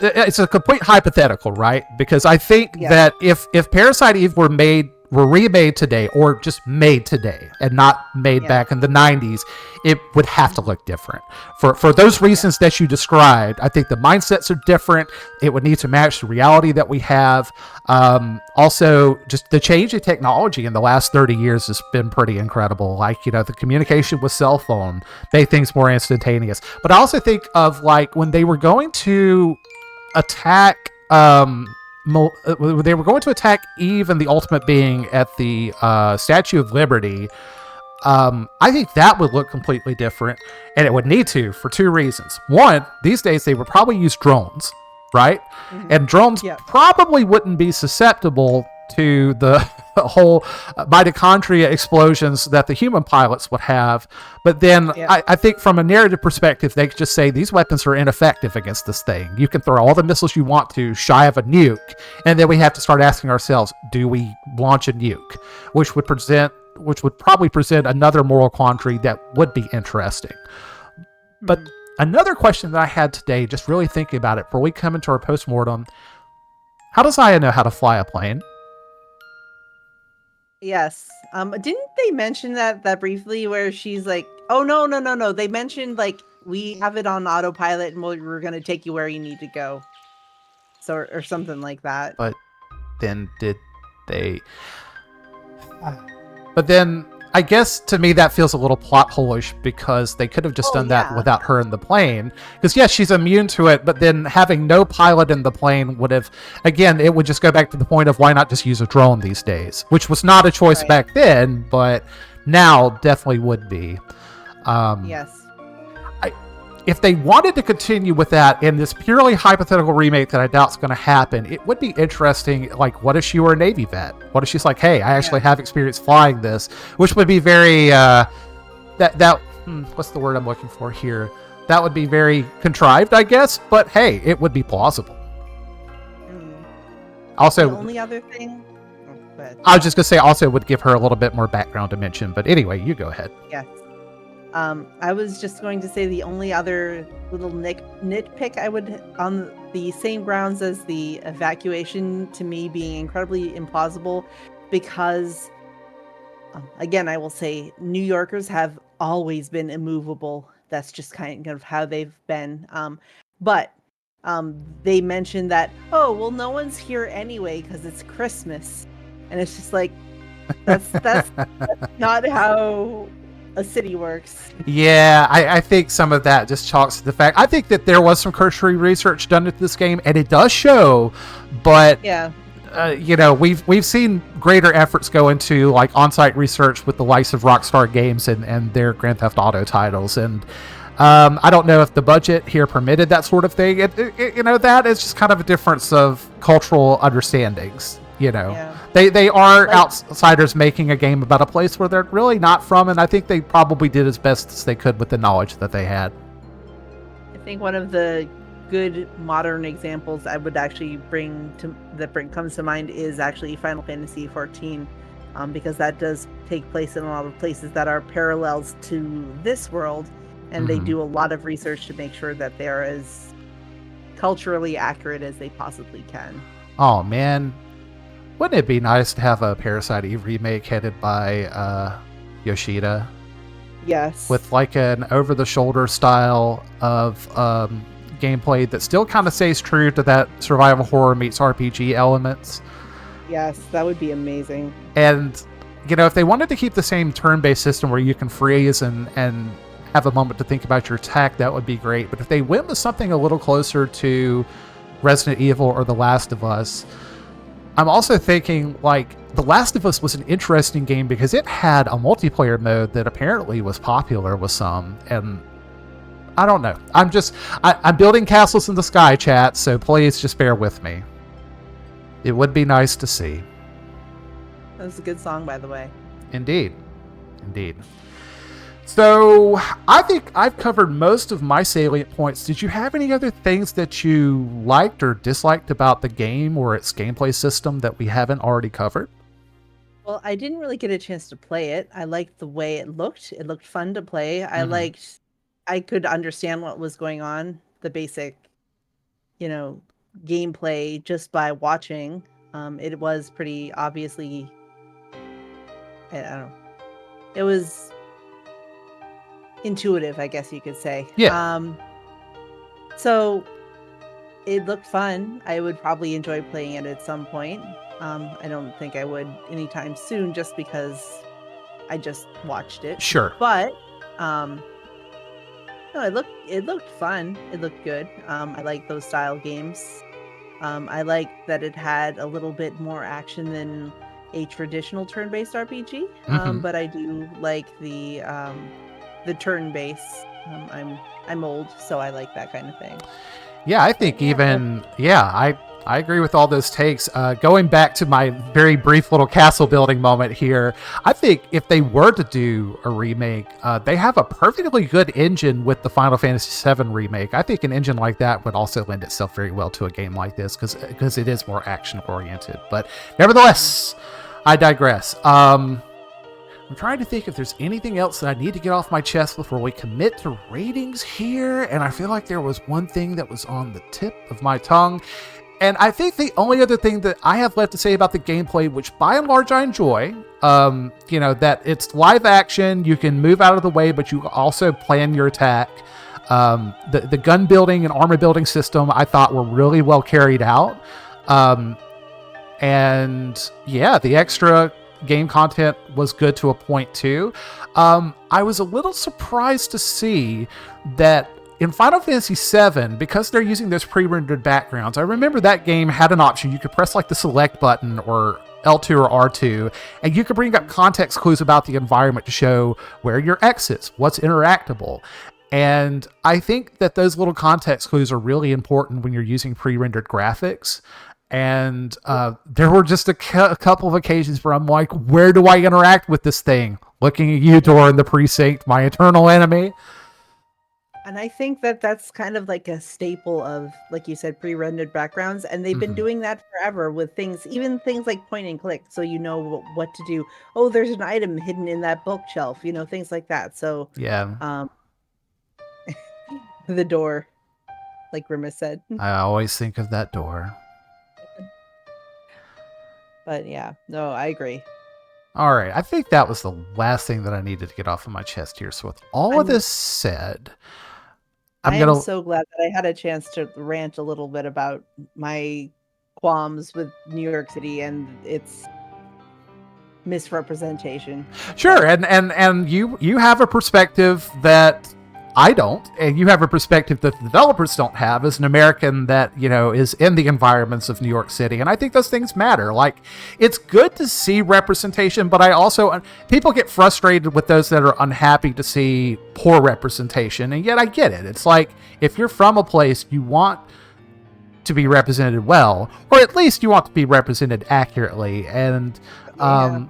[SPEAKER 1] It's a complete hypothetical, right? Because I think that if Parasite Eve were remade today, or just made today and not made back in the 90s, it would have to look different. For those reasons that you described, I think the mindsets are different. It would need to match the reality that we have. Also, just the change in technology in the last 30 years has been pretty incredible. Like, the communication with cell phone made things more instantaneous. But I also think of like when they were going to attack. They were going to attack Eve and the Ultimate Being at the Statue of Liberty. I think that would look completely different, and it would need to for two reasons. One, these days they would probably use drones, right?
[SPEAKER 2] Mhm.
[SPEAKER 1] And drones
[SPEAKER 2] Yeah.
[SPEAKER 1] probably wouldn't be susceptible to the whole mitochondria explosions that the human pilots would have. But then
[SPEAKER 2] Yeah.
[SPEAKER 1] I think from a narrative perspective, they could just say these weapons are ineffective against this thing. You can throw all the missiles you want to shy of a nuke, and then we have to start asking ourselves, do we launch a nuke? Which would probably present another moral quandary that would be interesting. But
[SPEAKER 2] Mhm.
[SPEAKER 1] another question that I had today, just really thinking about it, before we come into our post-mortem, how does Aya know how to fly a plane?
[SPEAKER 2] Yes. Didn't they mention that briefly where she's like, "Oh no, no, no, no." They mentioned like we have it on autopilot and we're gonna take you where you need to go. So or something like that.
[SPEAKER 1] But then did they... But then I guess to me that feels a little plot holish because they could have just
[SPEAKER 2] Oh
[SPEAKER 1] done that
[SPEAKER 2] yeah.
[SPEAKER 1] without her in the plane. Because yes, she's immune to it, but then having no pilot in the plane would have, again, it would just go back to the point of why not just use a drone these days, which was not a choice
[SPEAKER 2] Right.
[SPEAKER 1] back then, but now definitely would be.
[SPEAKER 2] Yes.
[SPEAKER 1] If they wanted to continue with that in this purely hypothetical remake that I doubt's going to happen, it would be interesting. Like, what if she were a Navy vet? What if she's like, hey, I actually have experience flying this, which would be very what's the word I'm looking for here? That would be very contrived, I guess. But hey, it would be plausible.
[SPEAKER 2] Mm.
[SPEAKER 1] Also,
[SPEAKER 2] The only other thing. Oh, go ahead.
[SPEAKER 1] I was just gonna say, also would give her a little bit more background dimension. But anyway, you go ahead.
[SPEAKER 2] Yes. I was just going to say the only other little nitpick I would, on the same grounds as the evacuation, to me being incredibly implausible, because, again, I will say New Yorkers have always been immovable. That's just kind of how they've been. But they mentioned that, oh, well, no one's here anyway because it's Christmas, and it's just like that's not how a city works.
[SPEAKER 1] Yeah, I think some of that just chalks to the fact. I think that there was some cursory research done into this game, and it does show. But
[SPEAKER 2] Yeah.
[SPEAKER 1] We've seen greater efforts go into like on-site research with the likes of Rockstar Games and their Grand Theft Auto titles, and I don't know if the budget here permitted that sort of thing. That is just kind of a difference of cultural understandings.
[SPEAKER 2] Yeah.
[SPEAKER 1] They are outsiders making a game about a place where they're really not from, and I think they probably did as best as they could with the knowledge that they had.
[SPEAKER 2] I think one of the good modern examples I would actually comes to mind is actually Final Fantasy XIV, because that does take place in a lot of places that are parallels to this world, and they do a lot of research to make sure that they are as culturally accurate as they possibly can.
[SPEAKER 1] Oh man, wouldn't it be nice to have a Parasite Eve remake headed by Yoshida?
[SPEAKER 2] Yes.
[SPEAKER 1] With like an over-the-shoulder style of gameplay that still kind of stays true to that survival horror meets RPG elements.
[SPEAKER 2] Yes, that would be amazing.
[SPEAKER 1] And, if they wanted to keep the same turn-based system where you can freeze and have a moment to think about your attack, that would be great. But if they went with something a little closer to Resident Evil or The Last of Us, I'm also thinking, like, The Last of Us was an interesting game because it had a multiplayer mode that apparently was popular with some, and I don't know. I'm building castles in the sky, chat, so please just bear with me. It would be nice to see.
[SPEAKER 2] That was a good song, by the way.
[SPEAKER 1] Indeed. So, I think I've covered most of my salient points. Did you have any other things that you liked or disliked about the game or its gameplay system that we haven't already covered?
[SPEAKER 2] Well, I didn't really get a chance to play it. I liked the way it looked. It looked fun to play. I could understand what was going on, the basic, gameplay just by watching. It was pretty obviously, I don't know. It was intuitive, I guess you could say.
[SPEAKER 1] Yeah.
[SPEAKER 2] So it looked fun. I would probably enjoy playing it at some point. I don't think I would anytime soon just because I just watched it.
[SPEAKER 1] Sure.
[SPEAKER 2] But No, it looked fun. It looked good. I like those style games. I like that it had a little bit more action than a traditional turn-based RPG.
[SPEAKER 1] Hmm.
[SPEAKER 2] But I do like the turn-based. I'm old, so I like that kind of thing.
[SPEAKER 1] Yeah, I
[SPEAKER 2] But
[SPEAKER 1] think
[SPEAKER 2] yeah, no,
[SPEAKER 1] even I agree with all those takes. Going back to my very brief little castle building moment here, I think if they were to do a remake, they have a perfectly good engine with the Final Fantasy VII remake. I think an engine like that would also lend itself very well to a game like this because it is more action oriented. But nevertheless, I digress. I'm trying to think if there's anything else that I need to get off my chest before we commit to ratings here. And I feel like there was one thing that was on the tip of my tongue. And I think the only other thing that I have left to say about the gameplay, which by and large I enjoy, that it's live action, you can move out of the way, but you also plan your attack. The gun building and armor building system I thought were really well carried out. And yeah, the extra game content was good to a point too. I was a little surprised to see that in Final Fantasy VII, because they're using those pre-rendered backgrounds, I remember that game had an option. You could press like the select button or L2 or R2, and you could bring up context clues about the environment to show where your exits, what's interactable. And I think that those little context clues are really important when you're using pre-rendered graphics. And there were just a couple of occasions where I'm like, where do I interact with this thing? Looking at you, Dora, in the precinct, my eternal enemy.
[SPEAKER 2] and I think that that's kind of like a staple of, like you said, pre-rendered backgrounds, and they've been
[SPEAKER 1] Mm-hmm.
[SPEAKER 2] doing that forever with things, even things like point and click, so you know what to do. Oh, there's an item hidden in that bookshelf, things like that. So,
[SPEAKER 1] Yeah,
[SPEAKER 2] um, the door, like Grimace said.
[SPEAKER 1] I always think of that door.
[SPEAKER 2] But yeah, no, I agree.
[SPEAKER 1] All right, I think that was the last thing that I needed to get off of my chest here. So, with all of
[SPEAKER 2] I'm
[SPEAKER 1] this said, I'm
[SPEAKER 2] I am
[SPEAKER 1] gonna.
[SPEAKER 2] so glad that I had a chance to rant a little bit about my qualms with New York City and its misrepresentation.
[SPEAKER 1] Sure, and you have a perspective that I don't, and you have a perspective that the developers don't have as an American that is in the environments of New York City, and I think those things matter. Like, it's good to see representation, but I also people get frustrated with those that are unhappy to see poor representation, and yet I get it. It's like if you're from a place, you want to be represented well, or at least you want to be represented accurately, and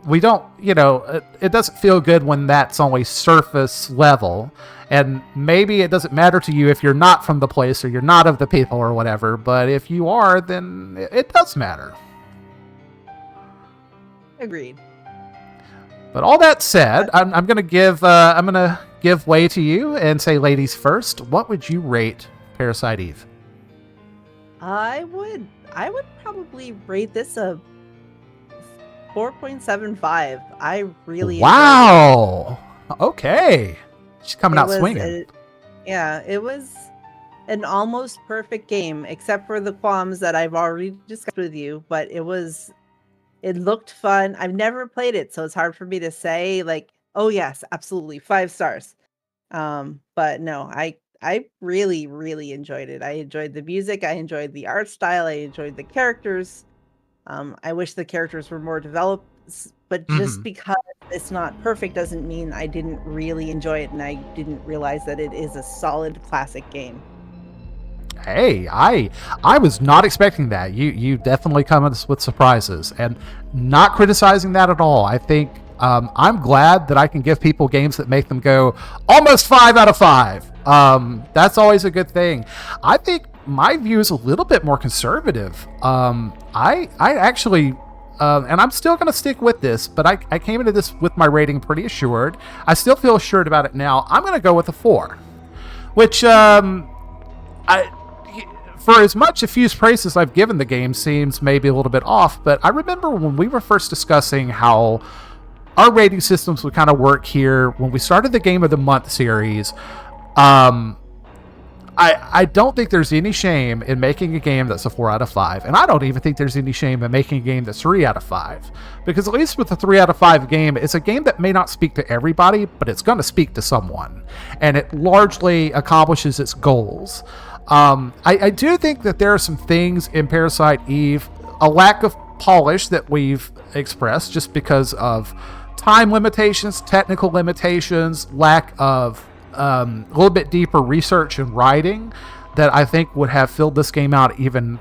[SPEAKER 1] we don't, it doesn't feel good when that's only surface level. And maybe it doesn't matter to you if you're not from the place or you're not of the people or whatever, but if you are, then it does matter.
[SPEAKER 2] Agreed.
[SPEAKER 1] But all that said, I'm gonna give way to you and say, ladies first. What would you rate Parasite Eve?
[SPEAKER 2] I would probably rate this a 4.75. I really enjoyed it.
[SPEAKER 1] Wow. Okay. She's coming out swinging.
[SPEAKER 2] It was an almost perfect game, except for the qualms that I've already discussed with you. But it looked fun. I've never played it, so it's hard for me to say like, oh yes, absolutely 5 stars. But no, I really, really enjoyed it. I enjoyed the music. I enjoyed the art style. I enjoyed the characters. I wish the characters were more developed, but just because it's not perfect doesn't mean I didn't really enjoy it and I didn't realize that it is a solid classic game.
[SPEAKER 1] Hey, I was not expecting that. You definitely come at us with surprises, and not criticizing that at all. I think I'm glad that I can give people games that make them go almost 5 out of 5. That's always a good thing. I think my view is a little bit more conservative. I actually, and I'm still going to stick with this, but I came into this with my rating pretty assured. I still feel assured about it now. I'm going to go with a 4, which for as much effused praise as I've given the game seems maybe a little bit off, but I remember when we were first discussing how our rating systems would kind of work here when we started the Game of the Month series. I I don't think there's any shame in making a game that's a 4 out of 5, and I don't even think there's any shame in making a game that's 3 out of 5, because at least with a 3 out of 5 game, it's a game that may not speak to everybody, but it's going to speak to someone, and it largely accomplishes its goals. I do think that there are some things in Parasite Eve, a lack of polish that we've expressed just because of time limitations, technical limitations, lack of a little bit deeper research and writing that I think would have filled this game out even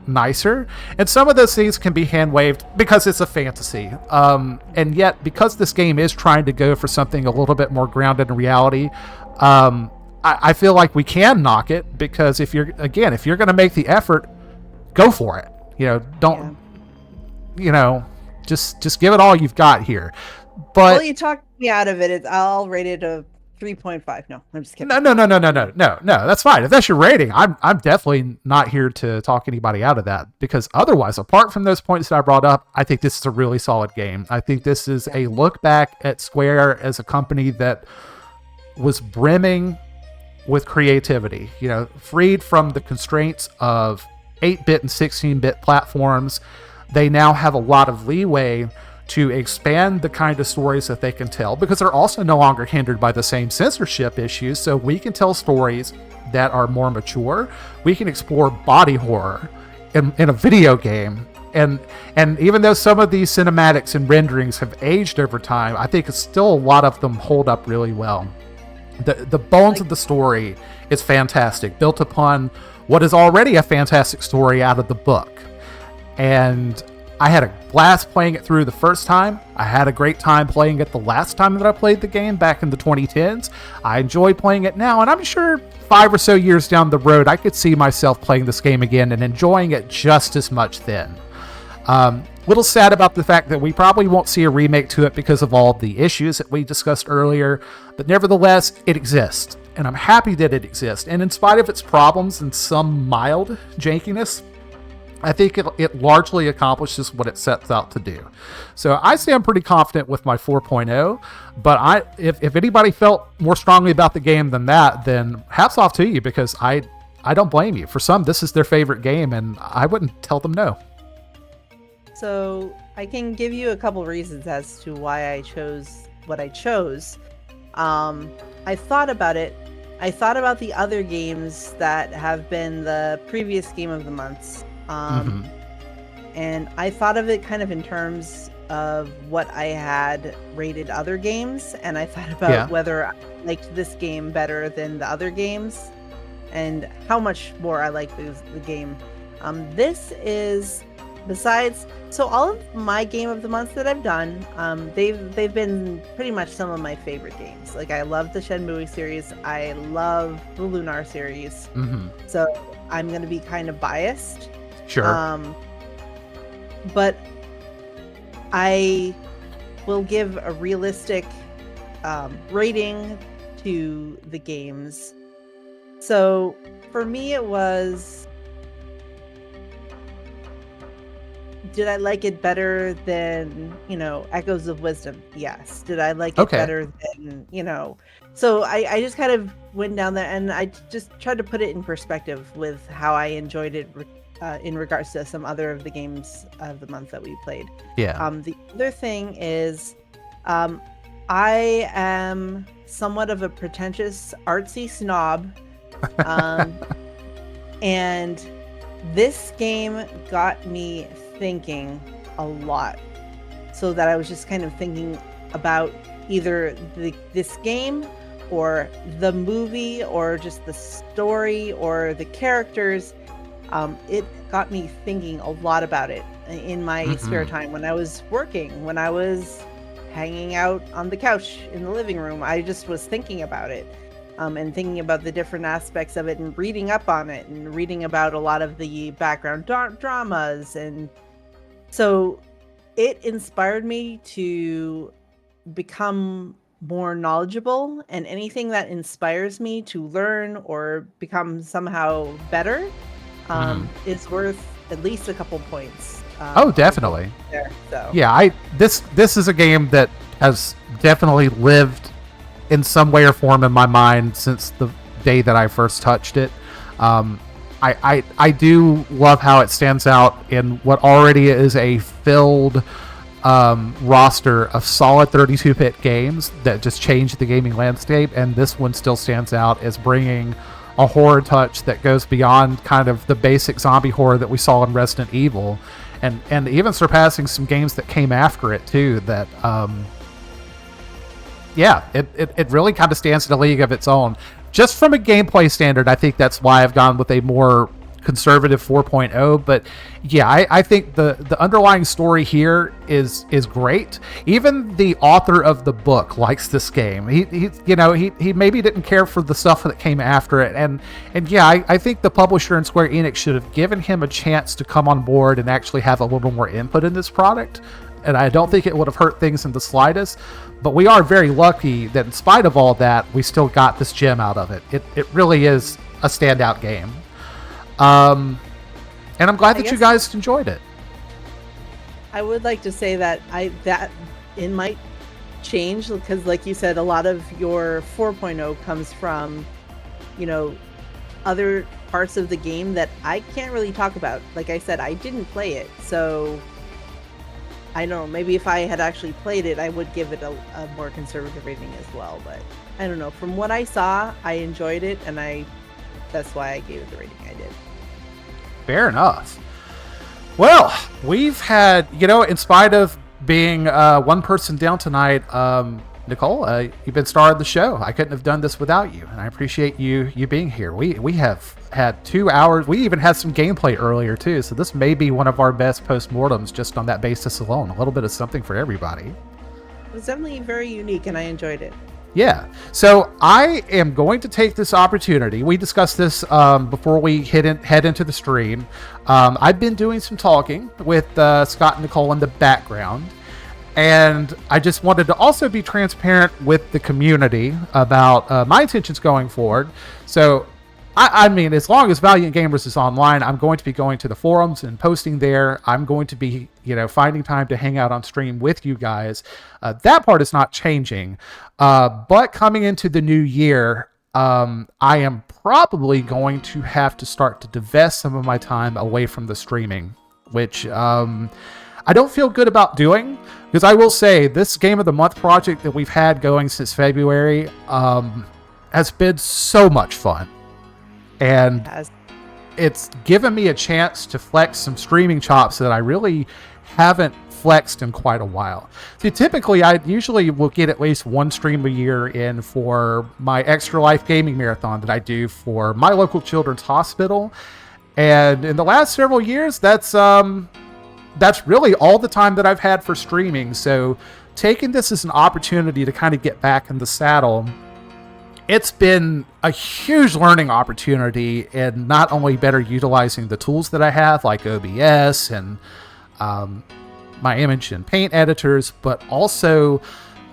[SPEAKER 1] nicer. And some of those things can be hand waved because it's a fantasy. And yet, because this game is trying to go for something a little bit more grounded in reality, I feel like we can knock it, because if you're going to make the effort, go for it. Just give it all you've got here. But
[SPEAKER 2] well, you talked me out of it. I'll rate it a 3.5. No, I'm just kidding.
[SPEAKER 1] No. That's fine. If that's your rating, I'm definitely not here to talk anybody out of that, because otherwise, apart from those points that I brought up, I think this is a really solid game. I think this is a look back at Square as a company that was brimming with creativity, freed from the constraints of 8-bit and 16-bit platforms. They now have a lot of leeway to expand the kind of stories that they can tell, because they're also no longer hindered by the same censorship issues. So we can tell stories that are more mature. We can explore body horror in a video game. And even though some of these cinematics and renderings have aged over time, I think still a lot of them hold up really well. The bones of the story is fantastic, built upon what is already a fantastic story out of the book. And I had a blast playing it through the first time. I had a great time playing it the last time that I played the game back in the 2010s. I enjoy playing it now, and I'm sure 5 or so years down the road, I could see myself playing this game again and enjoying it just as much then. Little sad about the fact that we probably won't see a remake to it because of all the issues that we discussed earlier, but nevertheless, it exists, and I'm happy that it exists. And in spite of its problems and some mild jankiness, I think it largely accomplishes what it sets out to do. So I say I'm pretty confident with my 4.0, but if anybody felt more strongly about the game than that, then hats off to you, because I don't blame you. For some, this is their favorite game, and I wouldn't tell them no.
[SPEAKER 2] So I can give you a couple reasons as to why I chose what I chose. I thought about it. I thought about the other games that have been the previous game of the months. And I thought of it kind of in terms of what I had rated other games, and I thought about whether I liked this game better than the other games, and how much more I like the game. This is, besides, so all of my game of the month that I've done, they've been pretty much some of my favorite games. Like, I love the Shenmue series, I love the Lunar series, so I'm gonna be kind of biased.
[SPEAKER 1] Sure.
[SPEAKER 2] But I will give a realistic rating to the games. So for me, it was, did I like it better than, Echoes of Wisdom? Yes. Did I like it better than, So I just kind of went down there, and I just tried to put it in perspective with how I enjoyed it in regards to some other of the games of the month that we played.
[SPEAKER 1] Yeah.
[SPEAKER 2] The other thing is, I am somewhat of a pretentious, artsy snob, and this game got me thinking a lot. So that I was just kind of thinking about either this game or the movie or just the story or the characters. It got me thinking a lot about it in my spare time when I was working, when I was hanging out on the couch in the living room. I just was thinking about it, and thinking about the different aspects of it, and reading up on it, and reading about a lot of the background dramas. And so it inspired me to become more knowledgeable, and anything that inspires me to learn or become somehow better is worth at least a couple points.
[SPEAKER 1] Oh, definitely.
[SPEAKER 2] There, so.
[SPEAKER 1] Yeah, this is a game that has definitely lived in some way or form in my mind since the day that I first touched it. I do love how it stands out in what already is a filled roster of solid 32-bit games that just changed the gaming landscape, and this one still stands out as bringing a horror touch that goes beyond kind of the basic zombie horror that we saw in Resident Evil, and even surpassing some games that came after it too. That it really kind of stands in a league of its own. Just from a gameplay standard, I think that's why I've gone with a more conservative 4.0. But yeah, I think the underlying story here is great. Even the author of the book likes this game. He maybe didn't care for the stuff that came after it, and yeah, I think the publisher and Square Enix should have given him a chance to come on board and actually have a little more input in this product. And I don't think it would have hurt things in the slightest. But we are very lucky that in spite of all that, we still got this gem out of it. It really is a standout game. And I'm glad that you guys enjoyed it.
[SPEAKER 2] I would like to say that it might change, because like you said, a lot of your 4.0 comes from, other parts of the game that I can't really talk about. Like I said, I didn't play it, so I don't know, maybe if I had actually played it, I would give it a more conservative rating as well. But I don't know. From what I saw, I enjoyed it, and that's why I gave it the rating I did.
[SPEAKER 1] Fair enough. Well, we've had, in spite of being one person down tonight, Nicole, you've been star of the show. I couldn't have done this without you, and I appreciate you being here. We have had 2 hours. We even had some gameplay earlier too, so this may be one of our best post-mortems just on that basis alone. A little bit of something for everybody.
[SPEAKER 2] It was definitely very unique, and I enjoyed it.
[SPEAKER 1] Yeah, so I am going to take this opportunity. We discussed this before we head into the stream. I've been doing some talking with Scott and Nicole in the background, and I just wanted to also be transparent with the community about my intentions going forward. So, I mean, as long as Valiant Gamers is online, I'm going to be going to the forums and posting there. I'm going to be, finding time to hang out on stream with you guys. That part is not changing. But coming into the new year, I am probably going to have to start to divest some of my time away from the streaming, which I don't feel good about doing, because I will say this Game of the Month project that we've had going since February has been so much fun. And it's given me a chance to flex some streaming chops that I really haven't flexed in quite a while. See, typically, I usually will get at least one stream a year in for my Extra Life Gaming Marathon that I do for my local children's hospital. And in the last several years, that's really all the time that I've had for streaming. So taking this as an opportunity to kind of get back in the saddle, it's been a huge learning opportunity in not only better utilizing the tools that I have, like OBS and my image and paint editors, but also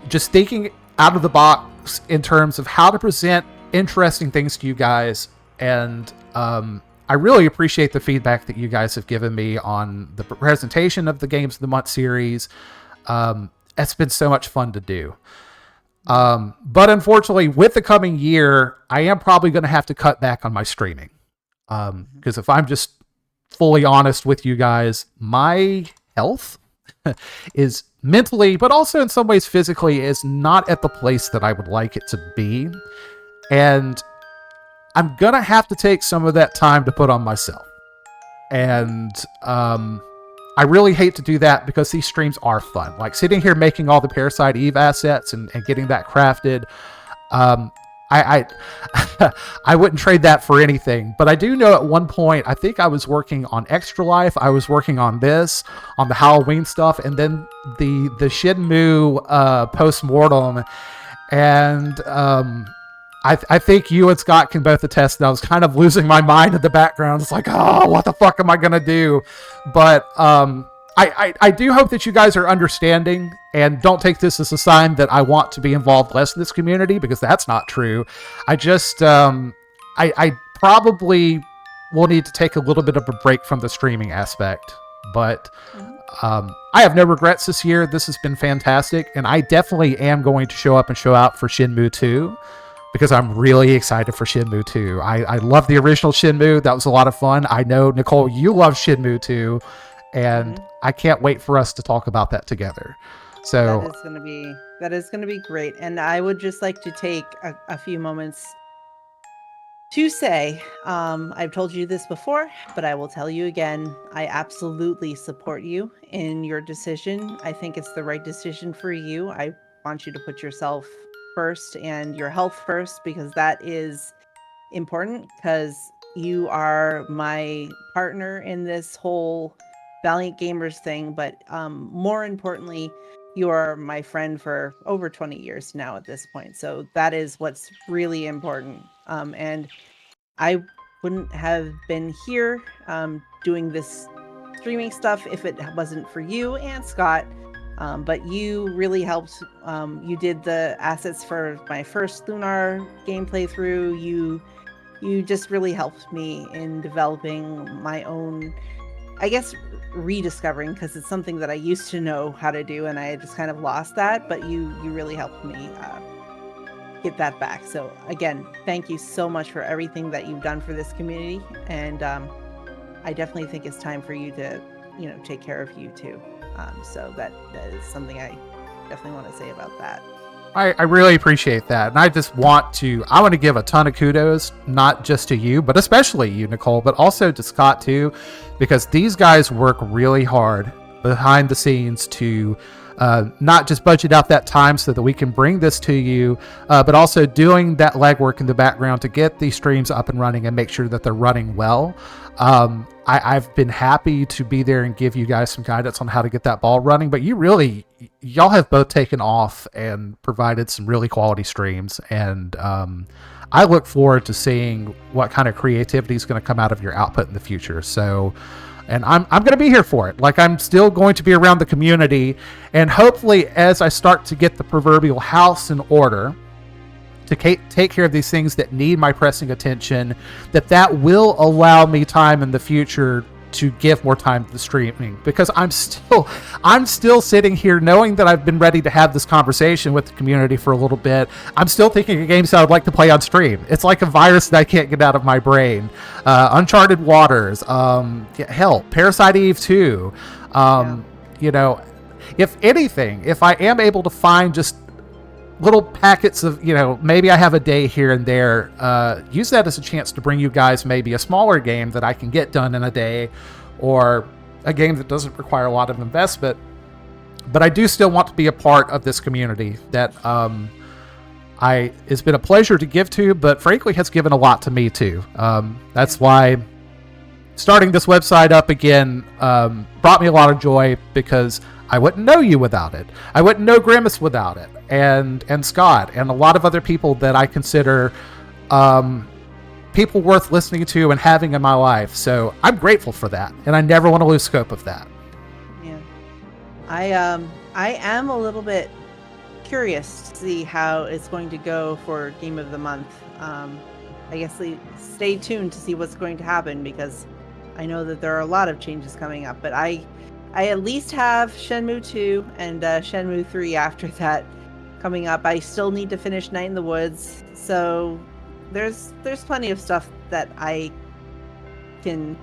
[SPEAKER 1] just thinking out of the box in terms of how to present interesting things to you guys. And I really appreciate the feedback that you guys have given me on the presentation of the Games of the Month series. It's been so much fun to do. But unfortunately, with the coming year, I am probably going to have to cut back on my streaming. Because if I'm just fully honest with you guys, my health is mentally, but also in some ways physically, is not at the place that I would like it to be. And I'm going to have to take some of that time to put on myself. And, I really hate to do that because these streams are fun. Like sitting here making all the Parasite Eve assets and getting that crafted. I wouldn't trade that for anything. But I do know at one point, I think I was working on Extra Life. I was working on this, on the Halloween stuff, and then the Shenmue Post-Mortem. And I think you and Scott can both attest that I was kind of losing my mind in the background. It's like, oh, what the fuck am I going to do? But I do hope that you guys are understanding and don't take this as a sign that I want to be involved less in this community, because that's not true. I just, I probably will need to take a little bit of a break from the streaming aspect. But I have no regrets this year. This has been fantastic. And I definitely am going to show up and show out for Shenmue 2. because I'm really excited for Shenmue 2. I love the original Shenmue. That was a lot of fun. I know, Nicole, you love Shenmue 2, and I can't wait for us to talk about that together. So
[SPEAKER 2] that is gonna be great. And I would just like to take a few moments to say, I've told you this before, but I will tell you again, I absolutely support you in your decision. I think it's the right decision for you. I want you to put yourself first and your health first, because that is important, because you are my partner in this whole Valiant Gamers thing. But more importantly, you are my friend for over 20 years now at this point. So that is what's really important. And I wouldn't have been here doing this streaming stuff if it wasn't for you and Scott. But you really helped. You did the assets for my first Lunar game playthrough. You just really helped me in developing my own, I guess, rediscovering, because it's something that I used to know how to do and I just kind of lost that. But you really helped me get that back. So again, thank you so much for everything that you've done for this community. And I definitely think it's time for you to, take care of you too. So that is something I definitely want to say about that.
[SPEAKER 1] I really appreciate that. And I want to give a ton of kudos, not just to you, but especially you, Nicole, but also to Scott too, because these guys work really hard behind the scenes to not just budget out that time so that we can bring this to you, but also doing that legwork in the background to get these streams up and running and make sure that they're running well. I've been happy to be there and give you guys some guidance on how to get that ball running, but y'all have both taken off and provided some really quality streams. And I look forward to seeing what kind of creativity is going to come out of your output in the future. So, and I'm going to be here for it. Like, I'm still going to be around the community, and hopefully as I start to get the proverbial house in order to take care of these things that need my pressing attention, that will allow me time in the future to give more time to the streaming, because I'm still sitting here knowing that I've been ready to have this conversation with the community for a little bit. I'm still thinking of games that I would like to play on stream. It's like a virus that I can't get out of my brain. Uncharted Waters, hell, Parasite Eve 2. If anything, if I am able to find just little packets of, maybe I have a day here and there, use that as a chance to bring you guys maybe a smaller game that I can get done in a day, or a game that doesn't require a lot of investment. But I do still want to be a part of this community that it's been a pleasure to give to, but frankly has given a lot to me too. That's why starting this website up again brought me a lot of joy, because I wouldn't know you without it. I wouldn't know Grimace without it, and Scott, and a lot of other people that I consider people worth listening to and having in my life. So I'm grateful for that, and I never want to lose scope of that.
[SPEAKER 2] Yeah, I am a little bit curious to see how it's going to go for Game of the Month. I guess stay tuned to see what's going to happen, because I know that there are a lot of changes coming up, but I at least have Shenmue 2 and Shenmue 3 after that coming up. I still need to finish Night in the Woods, so there's plenty of stuff that I can.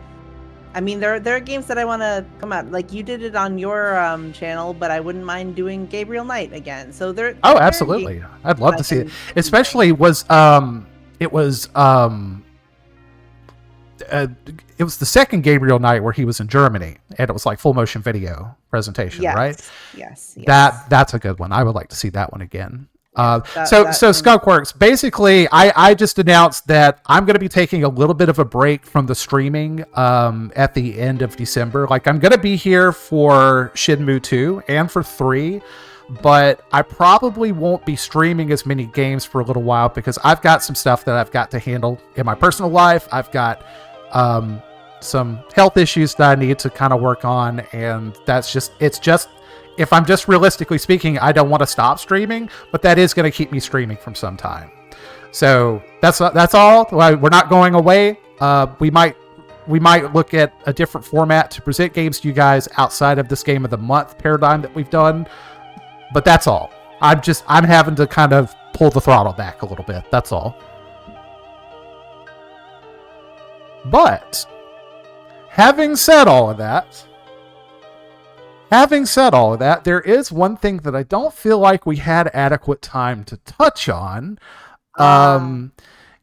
[SPEAKER 2] I mean, there are games that I want to come out. Like, you did it on your channel, but I wouldn't mind doing Gabriel Knight again. So there.
[SPEAKER 1] Oh, absolutely! I'd love to see it. Especially it was the second Gabriel Knight where he was in Germany, and it was like full motion video presentation, right?
[SPEAKER 2] Yes.
[SPEAKER 1] That's a good one. I would like to see that one again. So Skunkworks, basically, I just announced that I'm going to be taking a little bit of a break from the streaming at the end of December. Like, I'm going to be here for Shenmue 2 and for 3, but I probably won't be streaming as many games for a little while, because I've got some stuff that I've got to handle in my personal life. I've got some health issues that I need to kind of work on, and if I'm just realistically speaking, I don't want to stop streaming, but that is going to keep me streaming from some time. So that's all. We're not going away. We might look at a different format to present games to you guys outside of this Game of the Month paradigm that we've done, but that's all. I'm having to kind of pull the throttle back a little bit. That's all. But having said all of that, there is one thing that I don't feel like we had adequate time to touch on.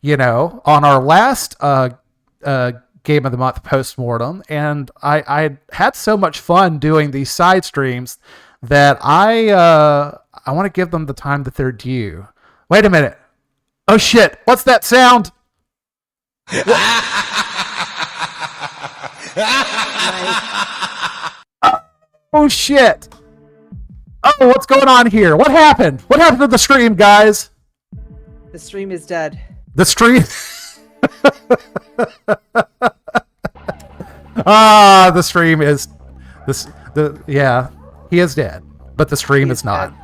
[SPEAKER 1] You know, on our last game of the month, Post-Mortem, and I had so much fun doing these side streams that I want to give them the time that they're due. Wait a minute. Oh shit, what's that sound? Oh shit. Oh, what's going on here? What happened? What happened to the stream, guys?
[SPEAKER 2] The stream is dead.
[SPEAKER 1] The stream. The stream is yeah, he is dead, but the stream is not. Dead.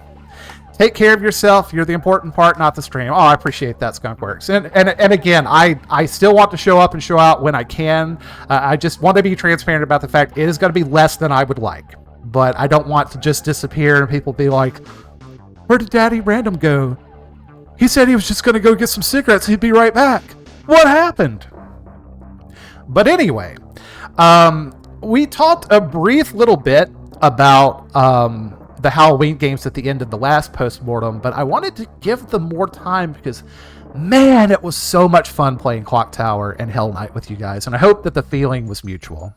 [SPEAKER 1] Take care of yourself. You're the important part, not the stream. Oh, I appreciate that, Skunkworks. And again, I still want to show up and show out when I can. I just want to be transparent about the fact it is going to be less than I would like, but I don't want to just disappear and people be like, "Where did Daddy Random go? He said he was just going to go get some cigarettes. He'd be right back. What happened?" But anyway, we talked a brief little bit about the Halloween games at the end of the last Post-Mortem, but I wanted to give them more time because, man, it was so much fun playing Clock Tower and Hell Knight with you guys, and I hope that the feeling was mutual.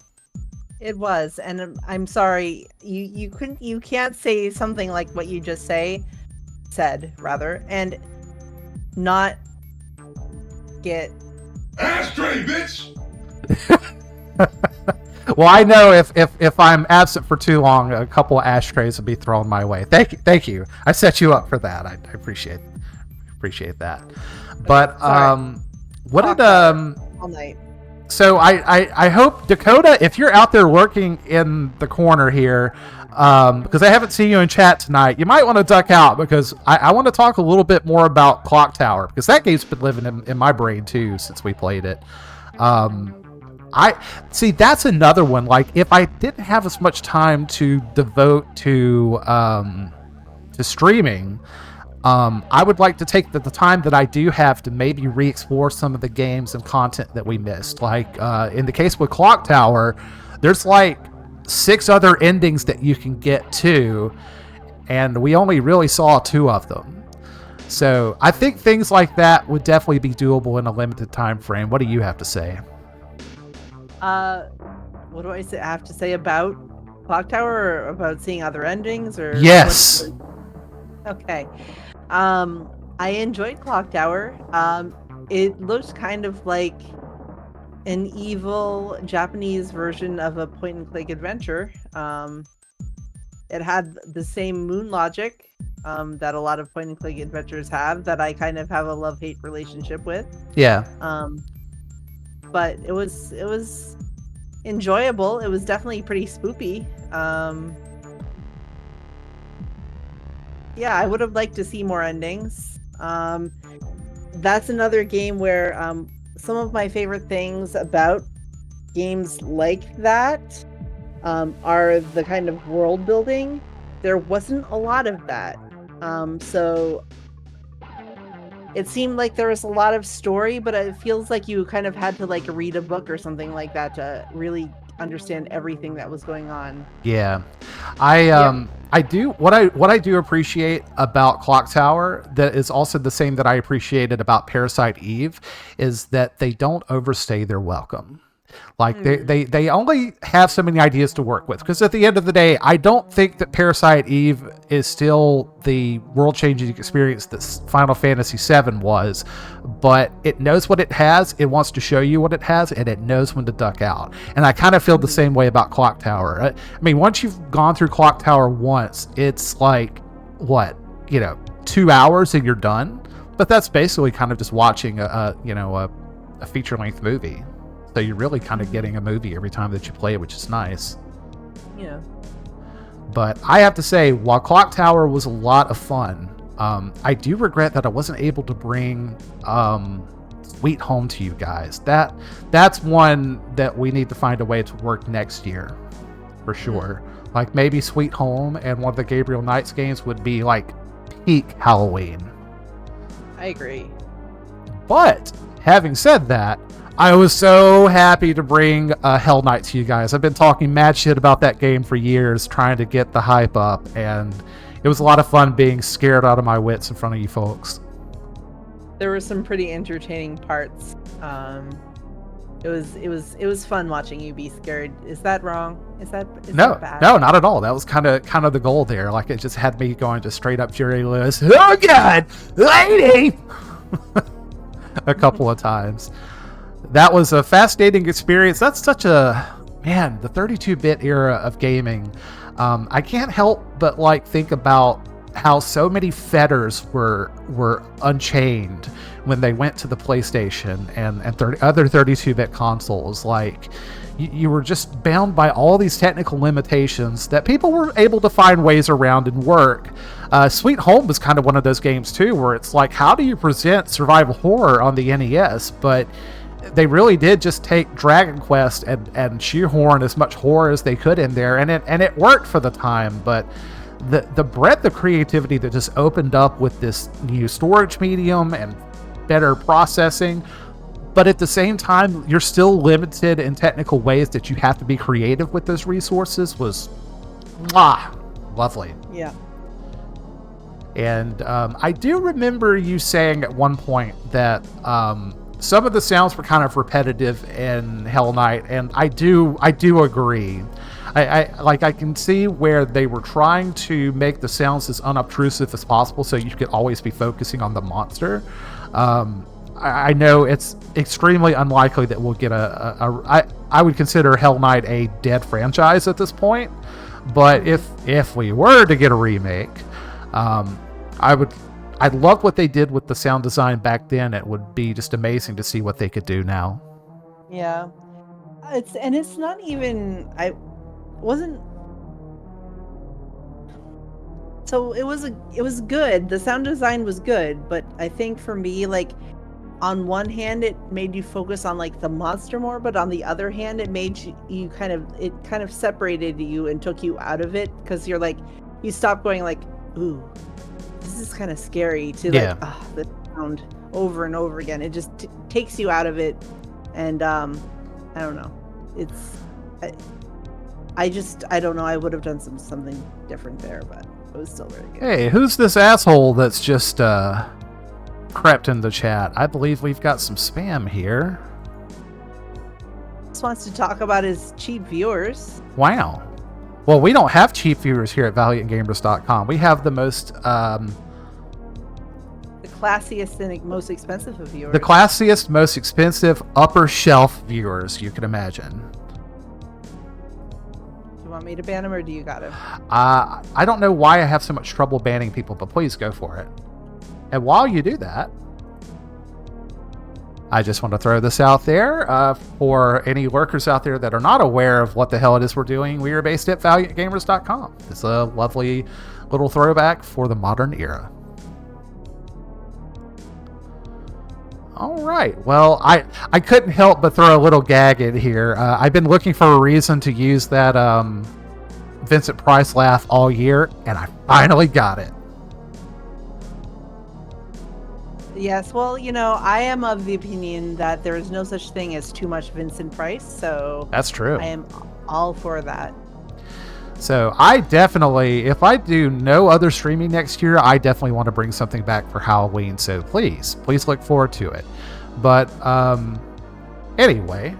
[SPEAKER 2] It was, and I'm sorry, you can't say something like what you just said, and not get
[SPEAKER 3] ashtray, bitch.
[SPEAKER 1] Well, I know if I'm absent for too long, a couple of ashtrays will be thrown my way. Thank you. I set you up for that. I appreciate that. But what did
[SPEAKER 2] all night.
[SPEAKER 1] So I hope, Dakota, if you're out there lurking in the corner here, because I haven't seen you in chat tonight, you might want to duck out because I want to talk a little bit more about Clock Tower because that game's been living in my brain too since we played it. I see that's another one. Like if I didn't have as much time to devote to streaming, I would like to take the time that I do have to maybe re-explore some of the games and content that we missed. Like in the case with Clock Tower, there's like 6 other endings that you can get to, and we only really saw 2 of them. So I think things like that would definitely be doable in a limited time frame. What do you have to say?
[SPEAKER 2] What do I have to say about Clock Tower, or about seeing other endings, or
[SPEAKER 1] yes?
[SPEAKER 2] Okay. I enjoyed Clock Tower. It looks kind of like an evil Japanese version of a point-and-click adventure. It had the same moon logic that a lot of point-and-click adventures have, that I kind of have a love-hate relationship with.
[SPEAKER 1] Yeah.
[SPEAKER 2] But it was enjoyable. It was definitely pretty spoopy. Yeah, I would have liked to see more endings. That's another game where some of my favorite things about games like that are the kind of world building. There wasn't a lot of that. So it seemed like there was a lot of story, but it feels like you kind of had to like read a book or something like that to really understand everything that was going on.
[SPEAKER 1] Yeah. I do what I do appreciate about Clock Tower, that is also the same that I appreciated about Parasite Eve, is that they don't overstay their welcome. Like they only have so many ideas to work with, because at the end of the day, I don't think that Parasite Eve is still the world-changing experience that Final Fantasy VII was, but it knows what it has, it wants to show you what it has, and it knows when to duck out. And I kind of feel the same way about Clock Tower. I mean, once you've gone through Clock Tower once, it's like, 2 hours and you're done? But that's basically kind of just watching a feature-length movie. So you're really kind of getting a movie every time that you play it, which is nice.
[SPEAKER 2] Yeah.
[SPEAKER 1] But I have to say, while Clock Tower was a lot of fun, I do regret that I wasn't able to bring Sweet Home to you guys. That's one that we need to find a way to work next year, for sure. Like maybe Sweet Home and one of the Gabriel Knights games would be like peak Halloween.
[SPEAKER 2] I agree.
[SPEAKER 1] But having said that, I was so happy to bring Hell Knight to you guys. I've been talking mad shit about that game for years, trying to get the hype up, and it was a lot of fun being scared out of my wits in front of you folks.
[SPEAKER 2] There were some pretty entertaining parts. It was fun watching you be scared. Is that wrong? Is that bad?
[SPEAKER 1] No, not at all. That was kind of the goal there. Like, it just had me going to straight up Jerry Lewis. Oh God, lady! A couple of times. That was a fascinating experience. That's such a man. The 32-bit era of gaming. I can't help but think about how so many fetters were unchained when they went to the PlayStation and other 32-bit consoles. Like, you were just bound by all these technical limitations that people were able to find ways around and work. Sweet Home was kind of one of those games too, where it's like, how do you present survival horror on the NES? But they really did just take Dragon Quest and shoehorn as much horror as they could in there, and it worked for the time. But the breadth of creativity that just opened up with this new storage medium and better processing, but at the same time you're still limited in technical ways that you have to be creative with those resources, was lovely.
[SPEAKER 2] Yeah.
[SPEAKER 1] And I do remember you saying at one point that some of the sounds were kind of repetitive in Hell Knight, and I do agree. I can see where they were trying to make the sounds as unobtrusive as possible, so you could always be focusing on the monster. I know it's extremely unlikely that we'll get I would consider Hell Knight a dead franchise at this point, but if we were to get a remake, I love what they did with the sound design back then. It would be just amazing to see what they could do now.
[SPEAKER 2] Yeah. It's not even, so it was good. The sound design was good, but I think for me, on one hand it made you focus on the monster more, but on the other hand it made you kind of separated you and took you out of it, because you're you stopped going ooh, this is kind of scary, to the sound over and over again. It just takes you out of it, and I don't know. I don't know. I would have done something different there, but it was still very good.
[SPEAKER 1] Hey, who's this asshole that's just crept in the chat? I believe we've got some spam here.
[SPEAKER 2] Just wants to talk about his cheap viewers.
[SPEAKER 1] Wow. Well, we don't have cheap viewers here at ValiantGamers.com. We have the most
[SPEAKER 2] the classiest and most expensive of viewers.
[SPEAKER 1] The classiest, most expensive, upper shelf viewers you can imagine.
[SPEAKER 2] Do you want me to ban him, or do you got him?
[SPEAKER 1] I don't know why I have so much trouble banning people, but please go for it. And while you do that, I just want to throw this out there for any lurkers out there that are not aware of what the hell it is we're doing. We are based at ValiantGamers.com. It's a lovely little throwback for the modern era. All right. Well, I couldn't help but throw a little gag in here. I've been looking for a reason to use that Vincent Price laugh all year, and I finally got it.
[SPEAKER 2] Yes, well, I am of the opinion that there is no such thing as too much Vincent Price, so
[SPEAKER 1] that's true.
[SPEAKER 2] I am all for that.
[SPEAKER 1] So I definitely, if I do no other streaming next year, I definitely want to bring something back for Halloween. So please look forward to it. But anyway,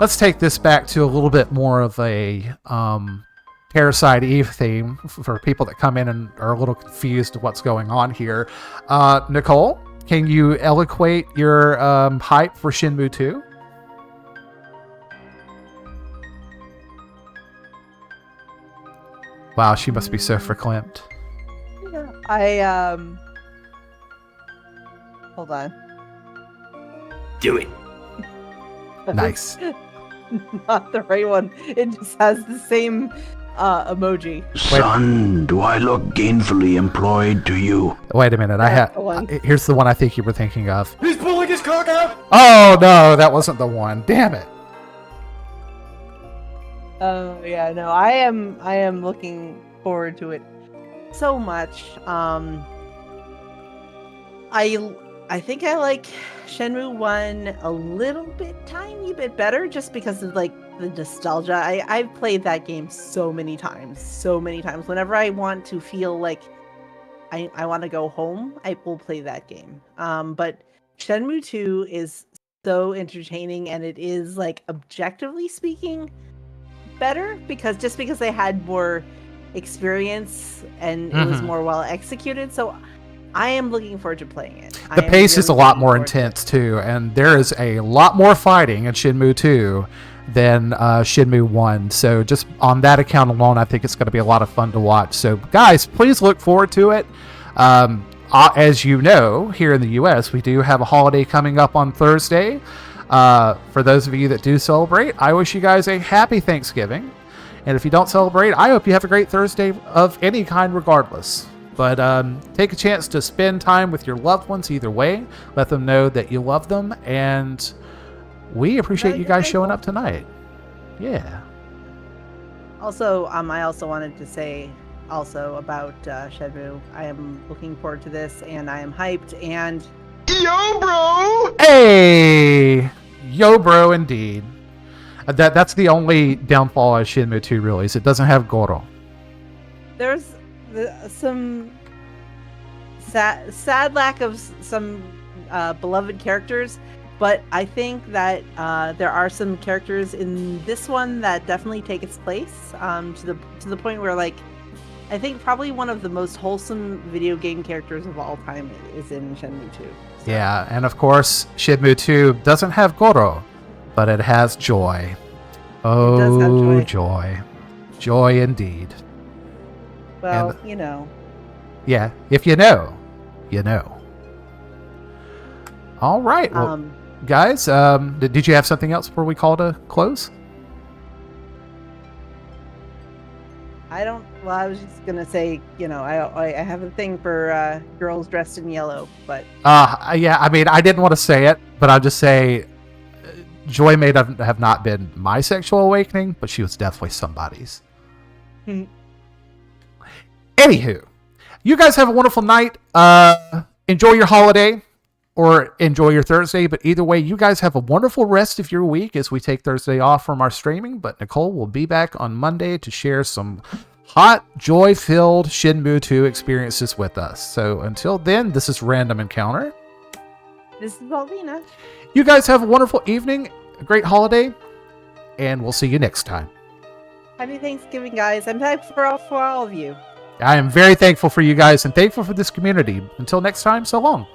[SPEAKER 1] let's take this back to a little bit more of a Parasite Eve theme for people that come in and are a little confused to what's going on here. Nicole, can you eloquate your hype for Shenmue 2? Wow, she must be so verklempt.
[SPEAKER 2] Yeah, hold on.
[SPEAKER 4] Do it.
[SPEAKER 1] Nice.
[SPEAKER 2] Not the right one. It just has the same emoji.
[SPEAKER 4] Son, do I look gainfully employed to you?
[SPEAKER 1] Wait a minute. Here's the one I think you were thinking of.
[SPEAKER 3] He's pulling his cock out!
[SPEAKER 1] Oh, no, that wasn't the one. Damn it.
[SPEAKER 2] Oh, yeah, no, I am looking forward to it so much. I think I like Shenmue 1 a little bit, tiny bit better, just because of like the nostalgia. I've played that game so many times, so many times. Whenever I want to feel like I want to go home, I will play that game. But Shenmue 2 is so entertaining, and it is like objectively speaking better because they had more experience and it was more well executed. So I am looking forward to playing it.
[SPEAKER 1] The pace is a lot more intense too, and there is a lot more fighting in Shenmue 2 than Shenmue 1. So just on that account alone, I think it's going to be a lot of fun to watch. So guys, please look forward to it. As you know, here in the U.S., we do have a holiday coming up on Thursday. For those of you that do celebrate, I wish you guys a happy Thanksgiving. And if you don't celebrate, I hope you have a great Thursday of any kind regardless. But take a chance to spend time with your loved ones either way. Let them know that you love them. And we appreciate you guys showing up tonight. Yeah.
[SPEAKER 2] Also, I also wanted to say also about Shenmue. I am looking forward to this, and I am hyped. And
[SPEAKER 3] Yo, bro!
[SPEAKER 1] Hey! Yo, bro, indeed. That's the only downfall of Shenmue 2, really, is it doesn't have Goro.
[SPEAKER 2] there's some sad lack of some beloved characters, but I think that there are some characters in this one that definitely take its place, to the point where, like, I think probably one of the most wholesome video game characters of all time is in Shenmue 2. So.
[SPEAKER 1] Yeah, and of course, Shenmue 2 doesn't have Goro, but it has joy. Oh,
[SPEAKER 2] It does have joy.
[SPEAKER 1] joy. Joy indeed.
[SPEAKER 2] Well,
[SPEAKER 1] And-
[SPEAKER 2] you know.
[SPEAKER 1] Yeah, if you know, you know. All right, well, guys, did you have something else before we call to close?
[SPEAKER 2] Well, I was just gonna say, you know, I have a thing for girls dressed in yellow, but
[SPEAKER 1] Yeah, I mean, I didn't want to say it, but I'll just say Joy may have not been my sexual awakening, but she was definitely somebody's. Anywho, you guys have a wonderful night. Enjoy your holiday or enjoy your Thursday, but either way, you guys have a wonderful rest of your week as we take Thursday off from our streaming, but Nicole will be back on Monday to share some hot, joy-filled Shenmue 2 experiences with us. So until then, this is Random Encounter.
[SPEAKER 2] this is Alina.
[SPEAKER 1] You guys have a wonderful evening, a great holiday, and we'll see you next time.
[SPEAKER 2] Happy Thanksgiving, guys. I'm thankful for all of you.
[SPEAKER 1] I am very thankful for you guys and thankful for this community. Until next time, so long.